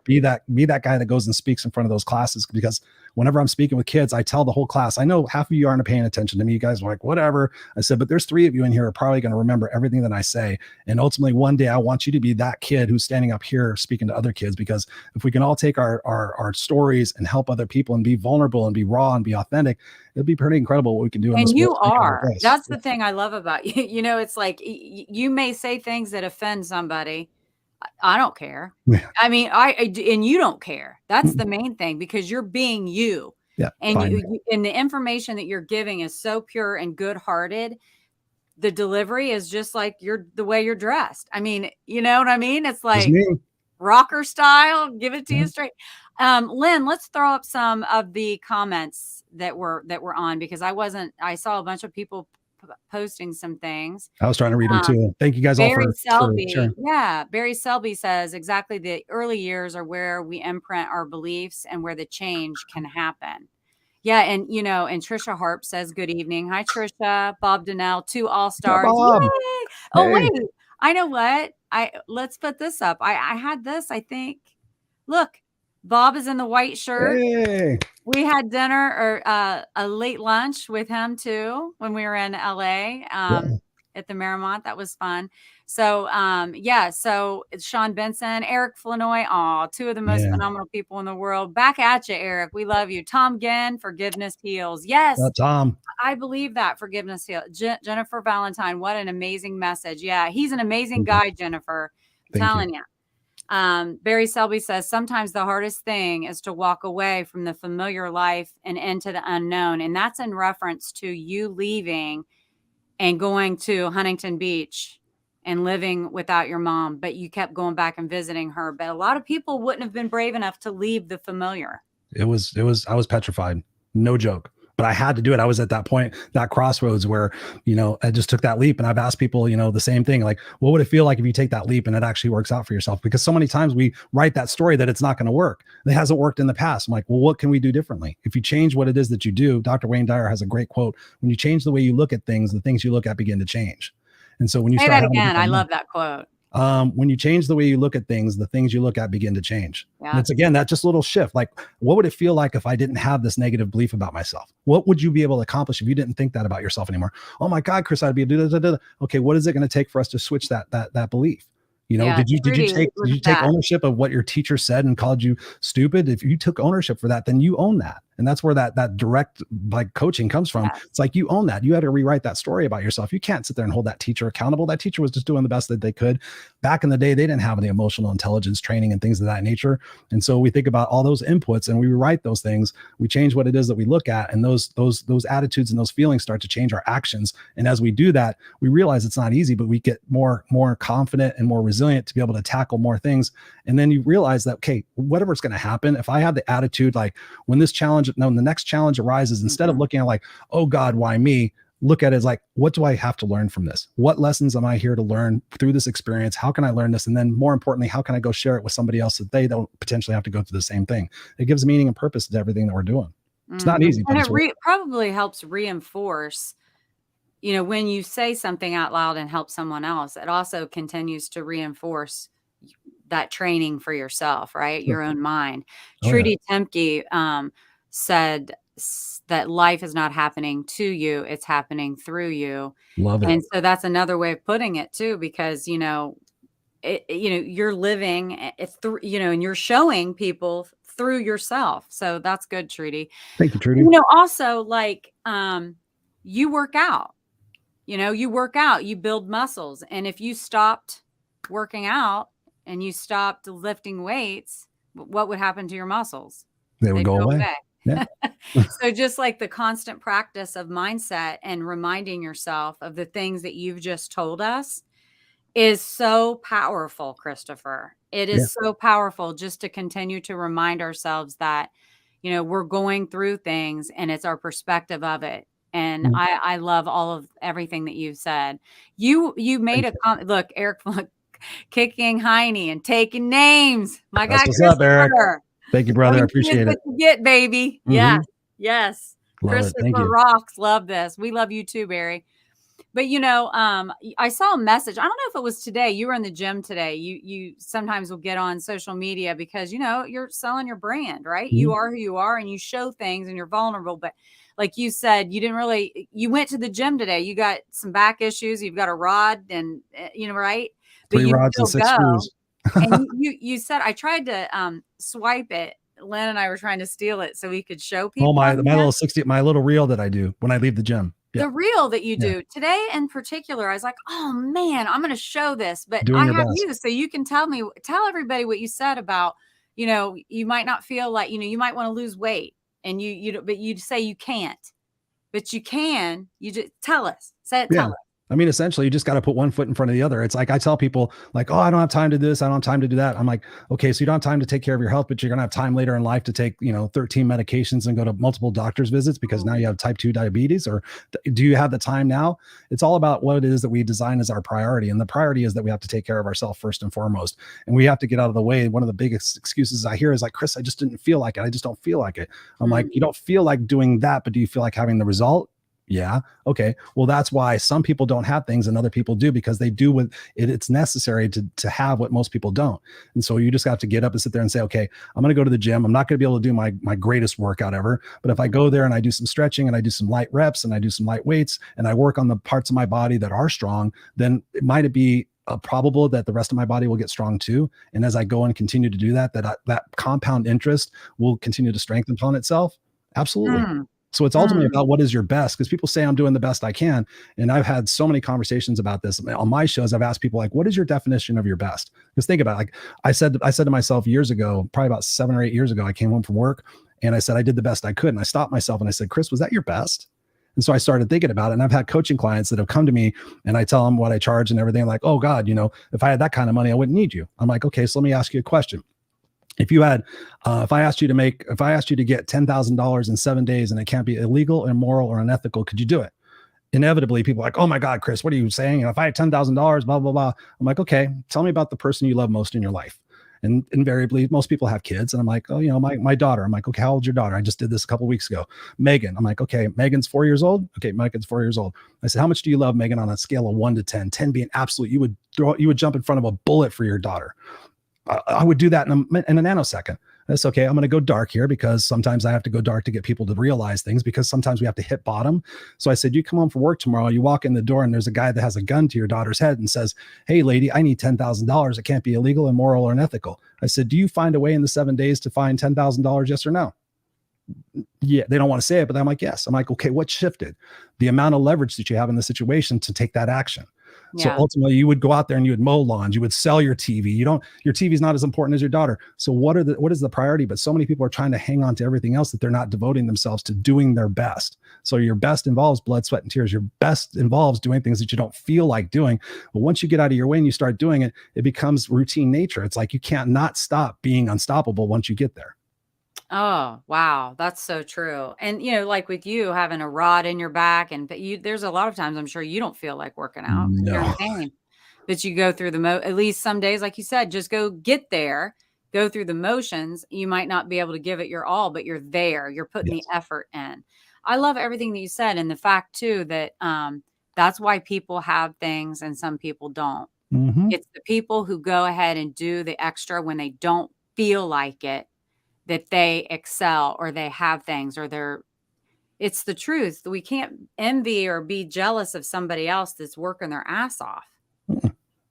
Be that guy that goes and speaks in front of those classes, because whenever I'm speaking with kids, I tell the whole class, I know half of you aren't paying attention to me. You guys are like, whatever. I said, but there's 3 of you in here are probably going to remember everything that I say. And ultimately one day I want you to be that kid who's standing up here speaking to other kids, because if we can all take our stories and help other people and be vulnerable and be raw and be authentic, it'd be pretty incredible what we can do. And you are. That's the thing I love about you. It's like you may say things that offend somebody. I don't care. Yeah. I mean, and you don't care. That's the main thing, because you're being you. Yeah. And and the information that you're giving is so pure and good-hearted. The delivery is just like the way you're dressed. I mean, you know what I mean? It's like rocker style, give it to you straight. Lynn, let's throw up some of the comments that were on, because I saw a bunch of people posting some things. I was trying to read them too. Thank you guys all for sharing. Yeah. Barry Selby says exactly, the early years are where we imprint our beliefs and where the change can happen. Yeah. And, and Trisha Harp says, good evening. Hi, Trisha. Bob Donnell, 2 all-stars. Yay! Oh, wait, I know what. Let's put this up. I had this, I think. Look, Bob is in the white shirt. Hey. We had dinner or a late lunch with him too when we were in LA at the Marymount. That was fun. So so it's Sean Benson, Eric Flanoy, 2 of the most phenomenal people in the world. Back at you, Eric. We love you. Tom Ginn, forgiveness heals. Yes, Tom. I believe that forgiveness heals. Jennifer Valentine, what an amazing message. Yeah, he's an amazing guy, Jennifer. I'm telling you. Barry Selby says, sometimes the hardest thing is to walk away from the familiar life and into the unknown. And that's in reference to you leaving and going to Huntington Beach and living without your mom, but you kept going back and visiting her. But a lot of people wouldn't have been brave enough to leave the familiar. I was petrified. No joke. but I had to do it. I was at that point, that crossroads where, I just took that leap. And I've asked people, the same thing, like, what would it feel like if you take that leap and it actually works out for yourself? Because so many times we write that story that it's not going to work. It hasn't worked in the past. I'm like, well, what can we do differently? If you change what it is that you do, Dr. Wayne Dyer has a great quote: when you change the way you look at things, the things you look at begin to change. And so when you Say start that again, I love that quote. When you change the way you look at things, the things you look at begin to change. Yeah. And it's, again, that just little shift. Like, what would it feel like if I didn't have this negative belief about myself? What would you be able to accomplish if you didn't think that about yourself anymore? Oh my God, Chris, I'd be okay. What is it going to take for us to switch that belief? Yeah, Did you take ownership of what your teacher said and called you stupid? If you took ownership for that, then you own that. And that's where that direct like coaching comes from. Yes. It's like, you own that. You had to rewrite that story about yourself. You can't sit there and hold that teacher accountable. That teacher was just doing the best that they could. Back in the day, they didn't have any emotional intelligence training and things of that nature. And so we think about all those inputs and we rewrite those things. We change what it is that we look at, and those attitudes and those feelings start to change our actions. And as we do that, we realize it's not easy, but we get more confident and more resilient to be able to tackle more things. And then you realize that, okay, whatever's going to happen, if I have the attitude, like when the next challenge arises, instead of looking at like, oh God, why me? Look at it as like, what do I have to learn from this? What lessons am I here to learn through this experience? How can I learn this? And then more importantly, how can I go share it with somebody else that they don't potentially have to go through the same thing? It gives meaning and purpose to everything that we're doing. It's not easy, and but it probably helps reinforce, when you say something out loud and help someone else, it also continues to reinforce that training for yourself, right? Your own mind. Trudy Temke said that life is not happening to you, it's happening through you. Love it. And so that's another way of putting it too, because, you're living through, and you're showing people through yourself. So that's good, Trudy. Thank you, Trudy. Also like, you work out, you build muscles. And if you stopped working out and you stopped lifting weights, what would happen to your muscles? They would go away. Yeah. So just like the constant practice of mindset and reminding yourself of the things that you've just told us is so powerful, Christopher. It is so powerful just to continue to remind ourselves that, we're going through things and it's our perspective of it. And I love everything that you've said. You made a comment. Look, Eric, kicking Heine and taking names. My guy, what's up, Eric. Thank you, brother. I appreciate it. Get, baby. Yes. Yes. Love Christopher rocks. Love this. We love you too, Barry. But I saw a message. I don't know if it was today. You were in the gym today. You sometimes will get on social media because you're selling your brand, right? You are who you are, and you show things, and you're vulnerable. But like you said, you went to the gym today. You got some back issues. You've got a rod, and right? But 3 rods and 6 screws. And you said, I tried to swipe it. Len and I were trying to steal it so we could show people. Oh, my little reel that I do when I leave the gym. Yeah. The reel that you do today in particular, I was like, oh man, I'm going to show this, but Doing I your have best. you. So you can tell everybody what you said about, you might not feel like, you might want to lose weight and but you say you can't, but you can, you just tell us, tell us. I mean, essentially, you just got to put one foot in front of the other. It's like I tell people, like, oh, I don't have time to do this. I don't have time to do that. I'm like, okay, so you don't have time to take care of your health, but you're going to have time later in life to take, 13 medications and go to multiple doctor's visits because now you have type 2 diabetes. Or do you have the time now? It's all about what it is that we design as our priority. And the priority is that we have to take care of ourselves first and foremost. And we have to get out of the way. One of the biggest excuses I hear is like, Chris, I just didn't feel like it. I just don't feel like it. I'm like, you don't feel like doing that, but do you feel like having the result? Yeah. Okay. Well, that's why some people don't have things and other people do, because they do what it's necessary to have what most people don't. And so you just have to get up and sit there and say, okay, I'm going to go to the gym. I'm not going to be able to do my greatest workout ever. But if I go there and I do some stretching and I do some light reps and I do some light weights and I work on the parts of my body that are strong, then it might be probable that the rest of my body will get strong too. And as I go and continue to do that compound interest will continue to strengthen upon itself. Absolutely. So it's ultimately about what is your best, because people say I'm doing the best I can. And I've had so many conversations about this on my shows. I've asked people like, what is your definition of your best? Because think about it. Like I said to myself years ago, probably about 7 or 8 years ago, I came home from work and I said, I did the best I could. And I stopped myself and I said, Chris, was that your best? And so I started thinking about it. And I've had coaching clients that have come to me and I tell them what I charge and everything, like, oh God, if I had that kind of money, I wouldn't need you. I'm like, okay, so let me ask you a question. If you had, if I asked you to get $10,000 in 7 days and it can't be illegal, immoral, or unethical, could you do it? Inevitably, people are like, oh my God, Chris, what are you saying? If I had $10,000, blah, blah, blah. I'm like, okay, tell me about the person you love most in your life. And invariably, most people have kids. And I'm like, oh, my daughter. I'm like, okay, how old's your daughter? I just did this a couple of weeks ago. Megan. I'm like, okay, Megan's 4 years old. Okay, Megan's 4 years old. I said, how much do you love Megan on a scale of 1 to 10? 10 being absolute, you would jump in front of a bullet for your daughter. I would do that in a nanosecond. That's okay. I'm going to go dark here because sometimes I have to go dark to get people to realize things, because sometimes we have to hit bottom. So I said, you come home from work tomorrow, you walk in the door and there's a guy that has a gun to your daughter's head and says, hey lady, I need $10,000. It can't be illegal, immoral, or unethical. I said, do you find a way in the 7 days to find $10,000? Yes or no? Yeah, they don't want to say it, but I'm like, yes. I'm like, okay, what shifted? The amount of leverage that you have in the situation to take that action. So Yeah. ultimately you would go out there and you would mow lawns, you would sell your TV. Your TV is not as important as your daughter. So what is the priority? But so many people are trying to hang on to everything else that they're not devoting themselves to doing their best. So your best involves blood, sweat, and tears. Your best involves doing things that you don't feel like doing. But once you get out of your way and you start doing it, it becomes routine nature. It's like you can't not stop being unstoppable once you get there. Oh, wow. That's so true. And, like with you having a rod in your back, but there's a lot of times I'm sure you don't feel like working out because you're in No. pain, but you go through at least some days, like you said, just go get there, go through the motions. You might not be able to give it your all, but you're there. You're putting the Yes. effort in. I love everything that you said. And the fact too, that, that's why people have things and some people don't. Mm-hmm. It's the people who go ahead and do the extra when they don't feel like it, that they excel or they have things or it's the truth. We can't envy or be jealous of somebody else that's working their ass off,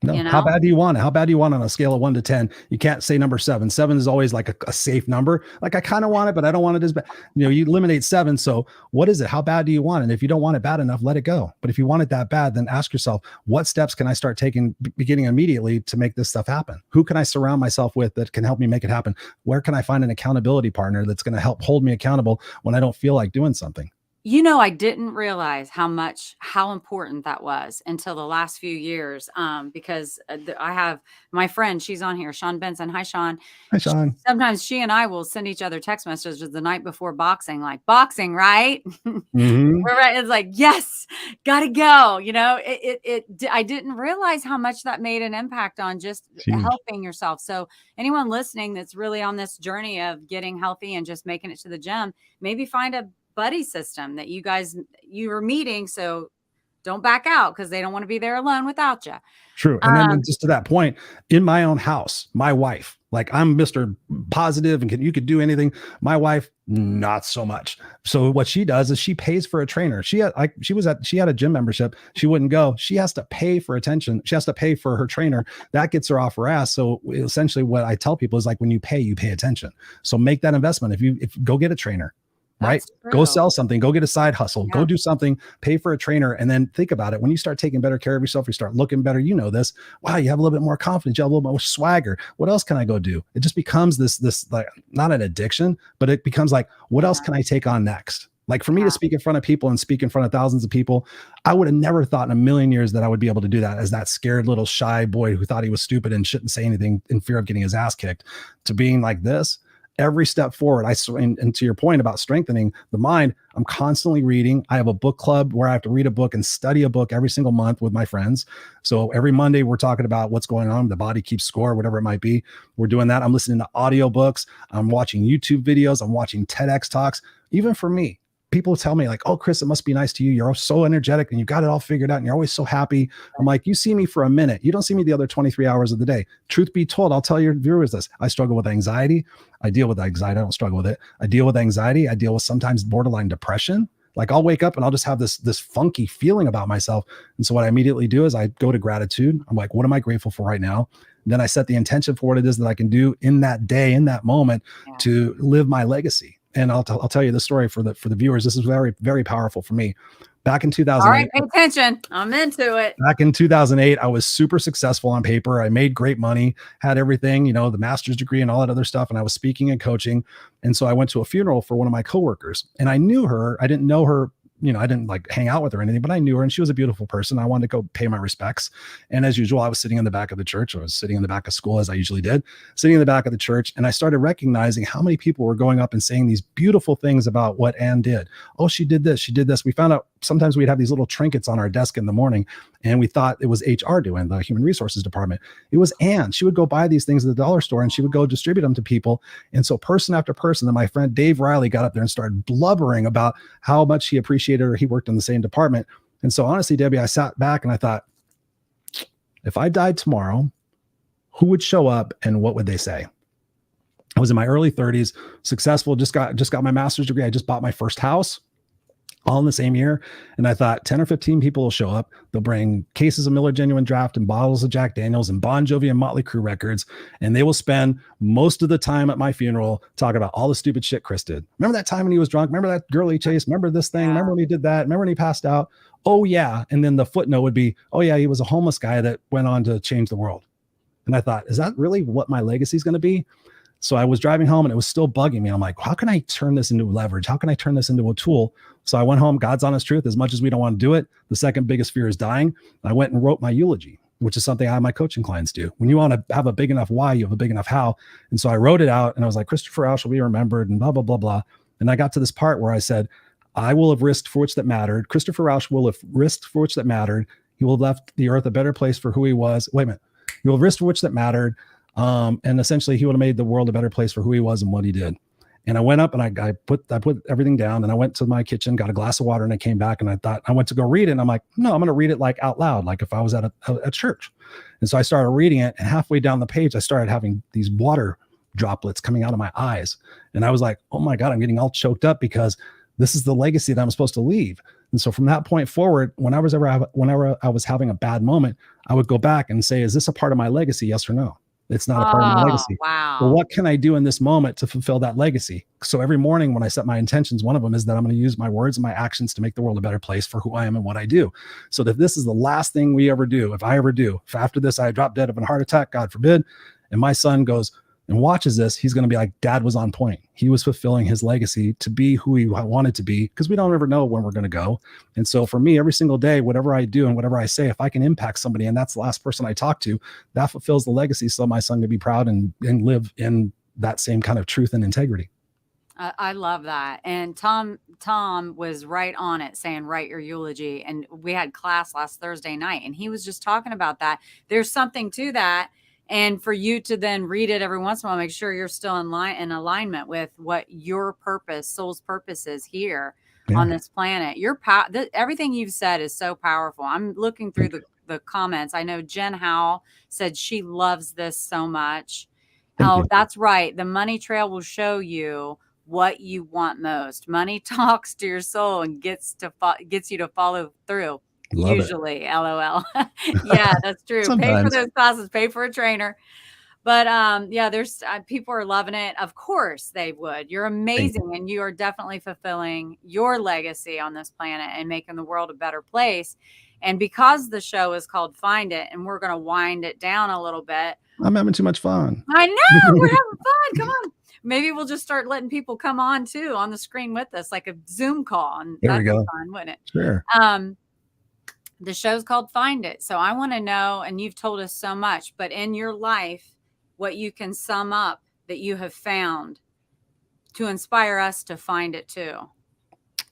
No. you How know? bad do you want it? How bad do you want it on a scale of 1 to 10? You can't say number 7. 7 is always like a safe number. Like I kind of want it, but I don't want it as bad. You eliminate 7. So what is it? How bad do you want it? And if you don't want it bad enough, let it go. But if you want it that bad, then ask yourself, what steps can I start taking beginning immediately to make this stuff happen? Who can I surround myself with that can help me make it happen? Where can I find an accountability partner that's going to help hold me accountable when I don't feel like doing something? I didn't realize how important that was until the last few years, because I have my friend, she's on here, Sean Benson. Hi, Sean. Hi, Sh Sean. Sometimes she and I will send each other text messages the night before boxing, like, "Boxing, right?" Mm-hmm. We're right. It's like, "Yes, gotta go." I didn't realize how much that made an impact on just Huge. helping yourself. So anyone listening that's really on this journey of getting healthy and just making it to the gym, maybe find a buddy system that you are meeting. So don't back out because they don't want to be there alone without you. True. And then Um, just to that point, in my own house, my wife, like I'm Mr. Positive and you could do anything. My wife, not so much. So what she does is she pays for a trainer. She had a gym membership. She wouldn't go. She has to pay for attention. She has to pay for her trainer. That gets her off her ass. So essentially what I tell people is like, when you pay attention. So make that investment. If go get a trainer, right? that's Go true. sell something, go get a side hustle, go Yeah. do something, pay for a trainer. And then think about it. When you start taking better care of yourself, you start looking better. You know this. Wow, you have a little bit more confidence, you have a little more swagger. What else can I go do? It just becomes this like not an addiction, but it becomes like, what else Yeah. can I take on next? Like for me to Yeah. speak in front of people and speak in front of thousands of people, I would have never thought in a million years that I would be able to do that as that scared little shy boy who thought he was stupid and shouldn't say anything in fear of getting his ass kicked, to being like this. Every step forward, and to your point about strengthening the mind, I'm constantly reading. I have a book club where I have to read a book and study a book every single month with my friends. So every Monday we're talking about what's going on. The body keeps score, whatever it might be. We're doing that. I'm listening to audiobooks. I'm watching YouTube videos. I'm watching TEDx talks. Even for me, people tell me like, oh, Chris, it must be nice to you. You're so energetic and you got it all figured out and you're always so happy. I'm like, you see me for a minute. You don't see me the other 23 hours of the day. Truth be told, I'll tell your viewers this. I struggle with anxiety. I deal with anxiety. I don't struggle with it. I deal with anxiety. I deal with sometimes borderline depression. Like I'll wake up and I'll just have this funky feeling about myself. And so what I immediately do is I go to gratitude. I'm like, what am I grateful for right now? And then I set the intention for what it is that I can do in that day, in that moment, Yeah. to live my legacy. And I'll tell you the story for the viewers. This is very, very powerful for me. Back in All right. 2008, Pay attention. I'm into it. back in 2008, I was super successful on paper. I made great money, had everything, the master's degree and all that other stuff. And I was speaking and coaching. And so I went to a funeral for one of my coworkers and I knew her. I didn't know her I didn't like hang out with her or anything, but I knew her and she was a beautiful person. I wanted to go pay my respects. And as usual, I was sitting in the back of the church. I was sitting in the back of school as I usually did, sitting in the back of the church. And I started recognizing how many people were going up and saying these beautiful things about what Anne did. Oh, she did this. She did this. We found out sometimes we'd have these little trinkets on our desk in the morning and we thought it was HR doing, the human resources department. It was Anne. She would go buy these things at the dollar store and she would go distribute them to people. And so person after person, then my friend Dave Riley got up there and started blubbering about how much he appreciated her. He worked in the same department. And so honestly, Debbie, I sat back and I thought, if I died tomorrow, who would show up and what would they say? I was in my early 30s, successful, just got my master's degree. I just bought my first house all in the same year. And I thought 10 or 15 people will show up. They'll bring cases of Miller Genuine Draft and bottles of Jack Daniels and Bon Jovi and Motley Crue records. And they will spend most of the time at my funeral talking about all the stupid shit Chris did. Remember that time when he was drunk? Remember that girl he chased? Remember this thing? Remember when he did that? Remember when he passed out? Oh yeah. And then the footnote would be, oh yeah, he was a homeless guy that went on to change the world. And I thought, is that really what my legacy is going to be? So I was driving home and it was still bugging me. I'm like, how can I turn this into leverage? How can I turn this into a tool? So I went home, God's honest truth, as much as we don't want to do it, the second biggest fear is dying. I went and wrote my eulogy, which is something I have my coaching clients do. When you want to have a big enough why, you have a big enough how. And so I wrote it out and I was like, Christopher Rausch will be remembered and blah, blah, blah, blah. And I got to this part where I said, I will have risked for which that mattered. Christopher Rausch will have risked for which that mattered. He will have left the earth a better place for who he was. Wait a minute. He will have risked for which that mattered. And essentially he would have made the world a better place for who he was and what he did. And I went up and I put everything down and I went to my kitchen, got a glass of water and I came back and I thought I went to go read it. And I'm like, no, I'm going to read it like out loud, like if I was at a church. And so I started reading it and halfway down the page, I started having these water droplets coming out of my eyes. And I was like, oh my God, I'm getting all choked up because this is the legacy that I'm supposed to leave. And so from that point forward, whenever I was having a bad moment, I would go back and say, is this a part of my legacy? Yes or no? It's not a part of my legacy. Wow. Well, what can I do in this moment to fulfill that legacy? So every morning when I set my intentions, one of them is that I'm going to use my words and my actions to make the world a better place for who I am and what I do. So that this is the last thing we ever do, if I ever do, if after this I drop dead of a heart attack, God forbid, and my son goes and watches this, he's going to be like, Dad was on point. He was fulfilling his legacy to be who he wanted to be, because we don't ever know when we're going to go. And so for me, every single day, whatever I do and whatever I say, if I can impact somebody and that's the last person I talk to, that fulfills the legacy. So my son can be proud and live in that same kind of truth and integrity. I love that. And Tom was right on it saying, write your eulogy. And we had class last Thursday night and he was just talking about that. There's something to that. And for you to then read it every once in a while, make sure you're still in alignment with what your purpose, soul's purpose is here on this planet. Everything you've said is so powerful. I'm looking through the comments. I know Jen Howell said she loves this so much. That's right. The money trail will show you what you want most. Money talks to your soul and gets you to follow through. Love usually, it. LOL. Yeah, that's true. Pay for those classes, pay for a trainer. But yeah, there's people are loving it. Of course they would. You're amazing. And you are definitely fulfilling your legacy on this planet and making the world a better place. And because the show is called Find It, and we're going to wind it down a little bit. I'm having too much fun. I know. We're having fun. Come on. Maybe we'll just start letting people come on too on the screen with us, like a Zoom call. And there we go. Fun, wouldn't it? Sure. The show's called Find It. So I want to know, and you've told us so much, but in your life, what you can sum up that you have found to inspire us to find it too.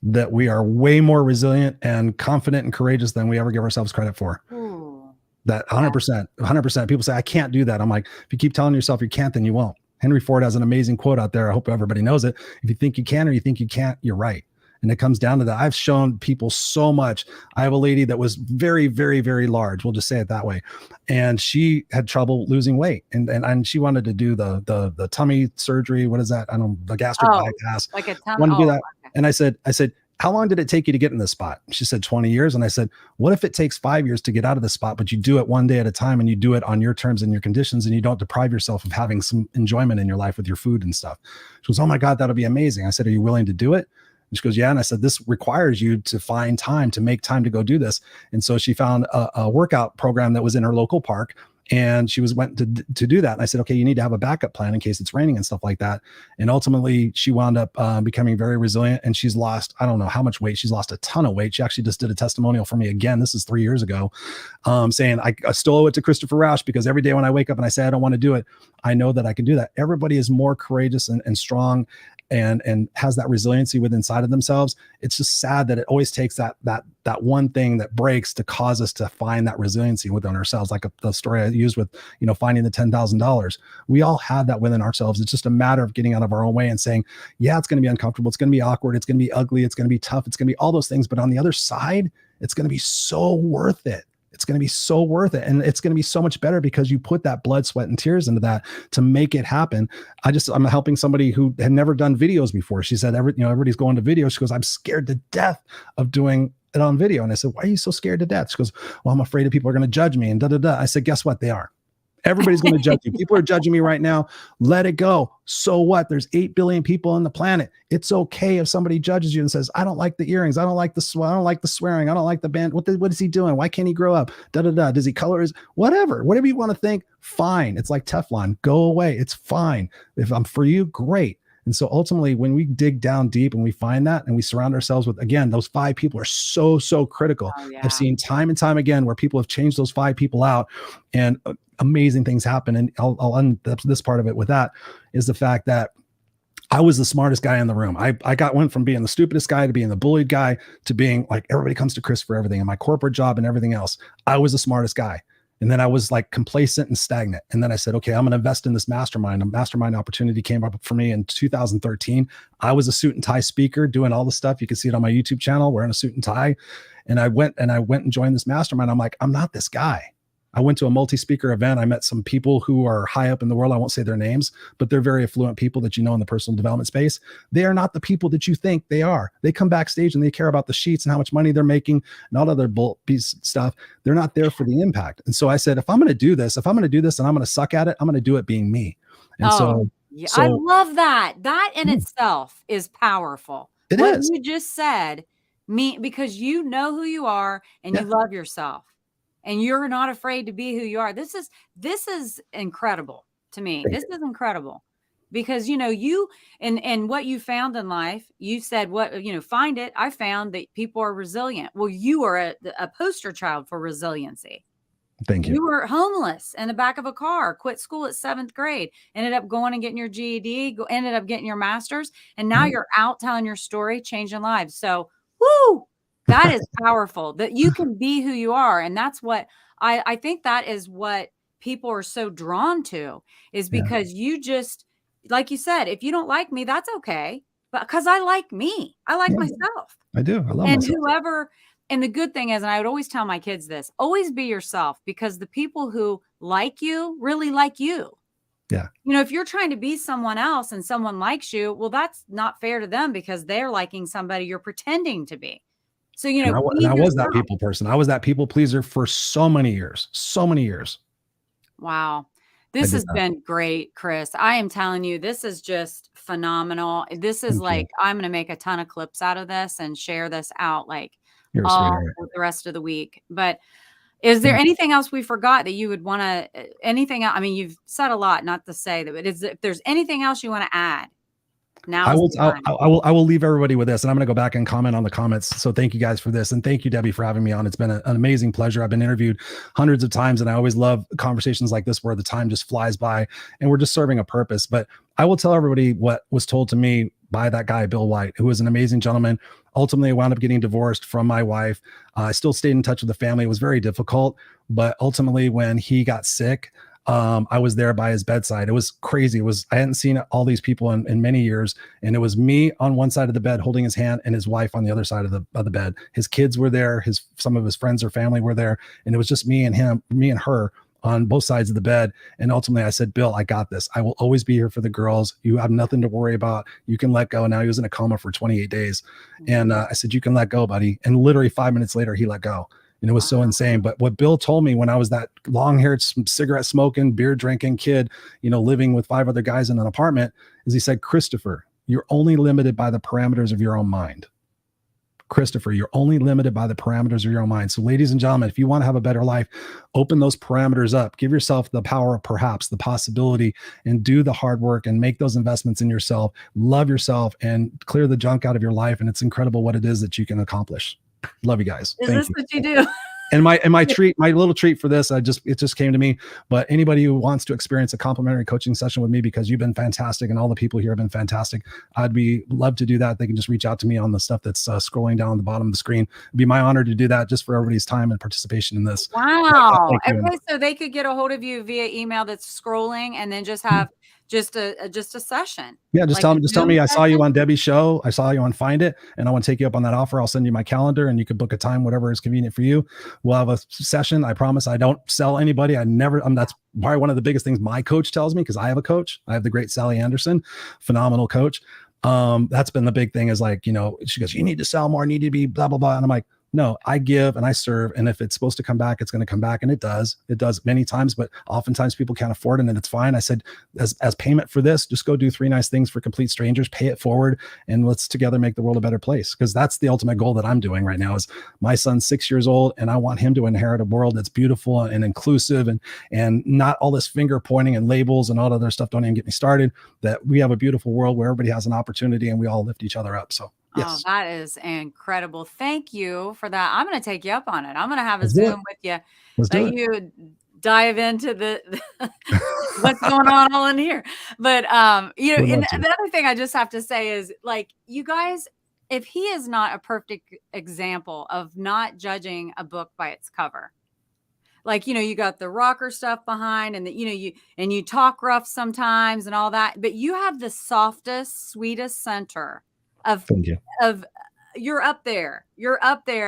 That we are way more resilient and confident and courageous than we ever give ourselves credit for. Ooh. That 100%. People say, I can't do that. I'm like, if you keep telling yourself you can't, then you won't. Henry Ford has an amazing quote out there. I hope everybody knows it. If you think you can or you think you can't, you're right. And it comes down to that. I've shown people so much. I have a lady that was very, very, very large. We'll just say it that way. And she had trouble losing weight. And she wanted to do the tummy surgery. What is that? I don't know, the gastric bypass. Like a tummy. Wanted to do that. Okay. And I said, how long did it take you to get in this spot? She said 20 years. And I said, what if it takes 5 years to get out of this spot, but you do it one day at a time and you do it on your terms and your conditions and you don't deprive yourself of having some enjoyment in your life with your food and stuff? She goes, oh my God, that'll be amazing. I said, are you willing to do it? And she goes, yeah. And I said, this requires you to find time, to make time to go do this. And so she found a workout program that was in her local park. And she went to do that. And I said, okay, you need to have a backup plan in case it's raining and stuff like that. And ultimately she wound up becoming very resilient, and she's lost, I don't know how much weight. She's lost a ton of weight. She actually just did a testimonial for me again. This is 3 years ago, saying I still owe it to Christopher Rausch, because every day when I wake up and I say I don't want to do it, I know that I can do that. Everybody is more courageous and strong and has that resiliency within inside of themselves. It's just sad that it always takes that one thing that breaks to cause us to find that resiliency within ourselves. Like the story I used with, finding the $10,000. We all have that within ourselves. It's just a matter of getting out of our own way and saying, yeah, it's going to be uncomfortable. It's going to be awkward. It's going to be ugly. It's going to be tough. It's going to be all those things. But on the other side, it's going to be so worth it. It's going to be so worth it. And it's going to be so much better because you put that blood, sweat, and tears into that to make it happen. I'm helping somebody who had never done videos before. She said, everybody's going to video. She goes, I'm scared to death of doing it on video. And I said, why are you so scared to death? She goes, well, I'm afraid that people are going to judge me and da, da, da. I said, guess what? They are. Everybody's going to judge you. People are judging me right now. Let it go. So what? There's 8 billion people on the planet. It's okay if somebody judges you and says, I don't like the earrings. I don't like the I don't like the swearing. I don't like the band. What is he doing? Why can't he grow up? Da, da, da. Does he color his whatever you want to think? Fine. It's like Teflon. Go away. It's fine. If I'm for you, great. And so ultimately, when we dig down deep and we find that and we surround ourselves with, again, those 5 people are so, so critical. Oh, yeah. I've seen time and time again where people have changed those 5 people out and amazing things happen. And I'll end this part of it with that is the fact that I was the smartest guy in the room. I went from being the stupidest guy to being the bullied guy to being like, everybody comes to Chris for everything. And my corporate job and everything else, I was the smartest guy. And then I was like complacent and stagnant. And then I said, okay, I'm going to invest in this mastermind. A mastermind opportunity came up for me in 2013. I was a suit and tie speaker doing all the stuff. You can see it on my YouTube channel, wearing a suit and tie. And I went and joined this mastermind. I'm like, I'm not this guy. I went to a multi-speaker event. I met some people who are high up in the world. I won't say their names, but they're very affluent people that in the personal development space. They are not the people that you think they are. They come backstage and they care about the sheets and how much money they're making and all other piece stuff. They're not there for the impact. And so I said, if I'm going to do this and I'm going to suck at it, I'm going to do it being me. And yeah, I love that. That in itself is powerful. What you just said, because you know who you are and you love yourself. And you're not afraid to be who you are. This is incredible to me. This is incredible because, you and what you found in life, you said, find it. I found that people are resilient. Well, you are a poster child for resiliency. Thank you. You were homeless in the back of a car, quit school at 7th grade, ended up going and getting your GED, ended up getting your master's. And now you're out telling your story, changing lives. So, woo! That is powerful that you can be who you are. And that's what I think that is what people are so drawn to is because you just, like you said, if you don't like me, that's okay. But because I like me, I like myself. I do. I love myself. And the good thing is, and I would always tell my kids this, always be yourself because the people who like you really like you. Yeah. If you're trying to be someone else and someone likes you, well, that's not fair to them because they're liking somebody you're pretending to be. So, I was that people person. I was that people pleaser for so many years. Wow. This has been great, Chris. I am telling you, this is just phenomenal. This is I'm going to make a ton of clips out of this and share this out all the rest of the week. But is there anything else we forgot that you would want to, anything else? I mean, you've said a lot, not to say that, but if there's anything else you want to add? Now I will leave everybody with this, and I'm going to go back and comment on the comments. So thank you guys for this. And thank you, Debbie, for having me on. It's been an amazing pleasure. I've been interviewed hundreds of times, and I always love conversations like this where the time just flies by and we're just serving a purpose. But I will tell everybody what was told to me by that guy, Bill White, who was an amazing gentleman. Ultimately, I wound up getting divorced from my wife. I still stayed in touch with the family. It was very difficult. But ultimately, when he got sick, I was there by his bedside. It was crazy. I hadn't seen all these people in many years. And it was me on one side of the bed holding his hand and his wife on the other side of the bed. His kids were there. Some of his friends or family were there. And it was just me and her on both sides of the bed. And ultimately I said, Bill, I got this. I will always be here for the girls. You have nothing to worry about. You can let go. And now he was in a coma for 28 days. And I said, you can let go, buddy. And literally 5 minutes later, he let go. And it was so insane. But what Bill told me when I was that long-haired, cigarette smoking, beer drinking kid, living with 5 other guys in an apartment, is he said, Christopher, you're only limited by the parameters of your own mind. Christopher, you're only limited by the parameters of your own mind. So ladies and gentlemen, if you want to have a better life, open those parameters up, give yourself the power of perhaps the possibility, and do the hard work and make those investments in yourself, love yourself, and clear the junk out of your life. And it's incredible what it is that you can accomplish. Love you guys. Is Thank this you. what you do? And my treat, my little treat for this, it just came to me. But anybody who wants to experience a complimentary coaching session with me, because you've been fantastic and all the people here have been fantastic, love to do that. They can just reach out to me on the stuff that's scrolling down the bottom of the screen. It'd be my honor to do that, just for everybody's time and participation in this. Wow. Okay, so they could get a hold of you via email that's scrolling, and then just have just a session. Yeah, just tell me I saw you on Debbie's show. I saw you on Find It, and I want to take you up on that offer. I'll send you my calendar, and you can book a time, whatever is convenient for you. We'll have a session. I promise I don't sell anybody. That's probably one of the biggest things my coach tells me, because I have a coach. I have the great Sally Anderson, phenomenal coach. That's been the big thing, is like, she goes, you need to sell more, need to be blah, blah, blah. And I'm like, no, I give and I serve. And if it's supposed to come back, it's going to come back. And it does many times, but oftentimes people can't afford it, and it's fine. I said, as payment for this, just go do 3 nice things for complete strangers, pay it forward, and let's together make the world a better place. Because that's the ultimate goal that I'm doing right now. Is my son's 6 years old, and I want him to inherit a world that's beautiful and inclusive, and not all this finger pointing and labels and all that other stuff. Don't even get me started. That we have a beautiful world where everybody has an opportunity and we all lift each other up. So yes. Oh, that is incredible. Thank you for that. I'm going to take you up on it. I'm going to have a Zoom with you. Let you dive into the what's going on all in here. But, and the other thing I just have to say is, like, you guys, if he is not a perfect example of not judging a book by its cover, like, you got the rocker stuff behind, and you talk rough sometimes and all that, but you have the softest, sweetest center of you're up there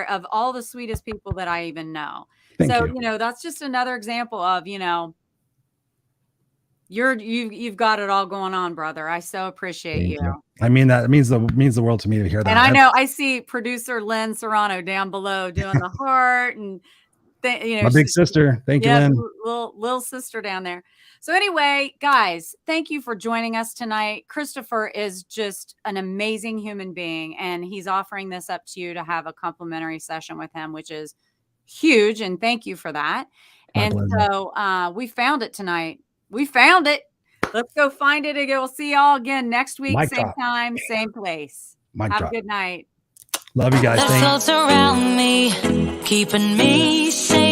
of all the sweetest people that I even know. Thank you. That's just another example of, you've got it all going on, brother. I so appreciate you. I mean, that means the world to me to hear that. And I know I see producer Lynn Serrano down below doing the heart, and my big sister. Thank you, Lynn. Little sister down there. So anyway, guys, thank you for joining us tonight. Christopher is just an amazing human being, and he's offering this up to you to have a complimentary session with him, which is huge. And thank you for that. My pleasure. So we found it tonight. We found it. Let's go find it again. We'll see y'all again next week. Same time, same place. Have a good night. Love you guys. Thanks. Around me, keeping me safe.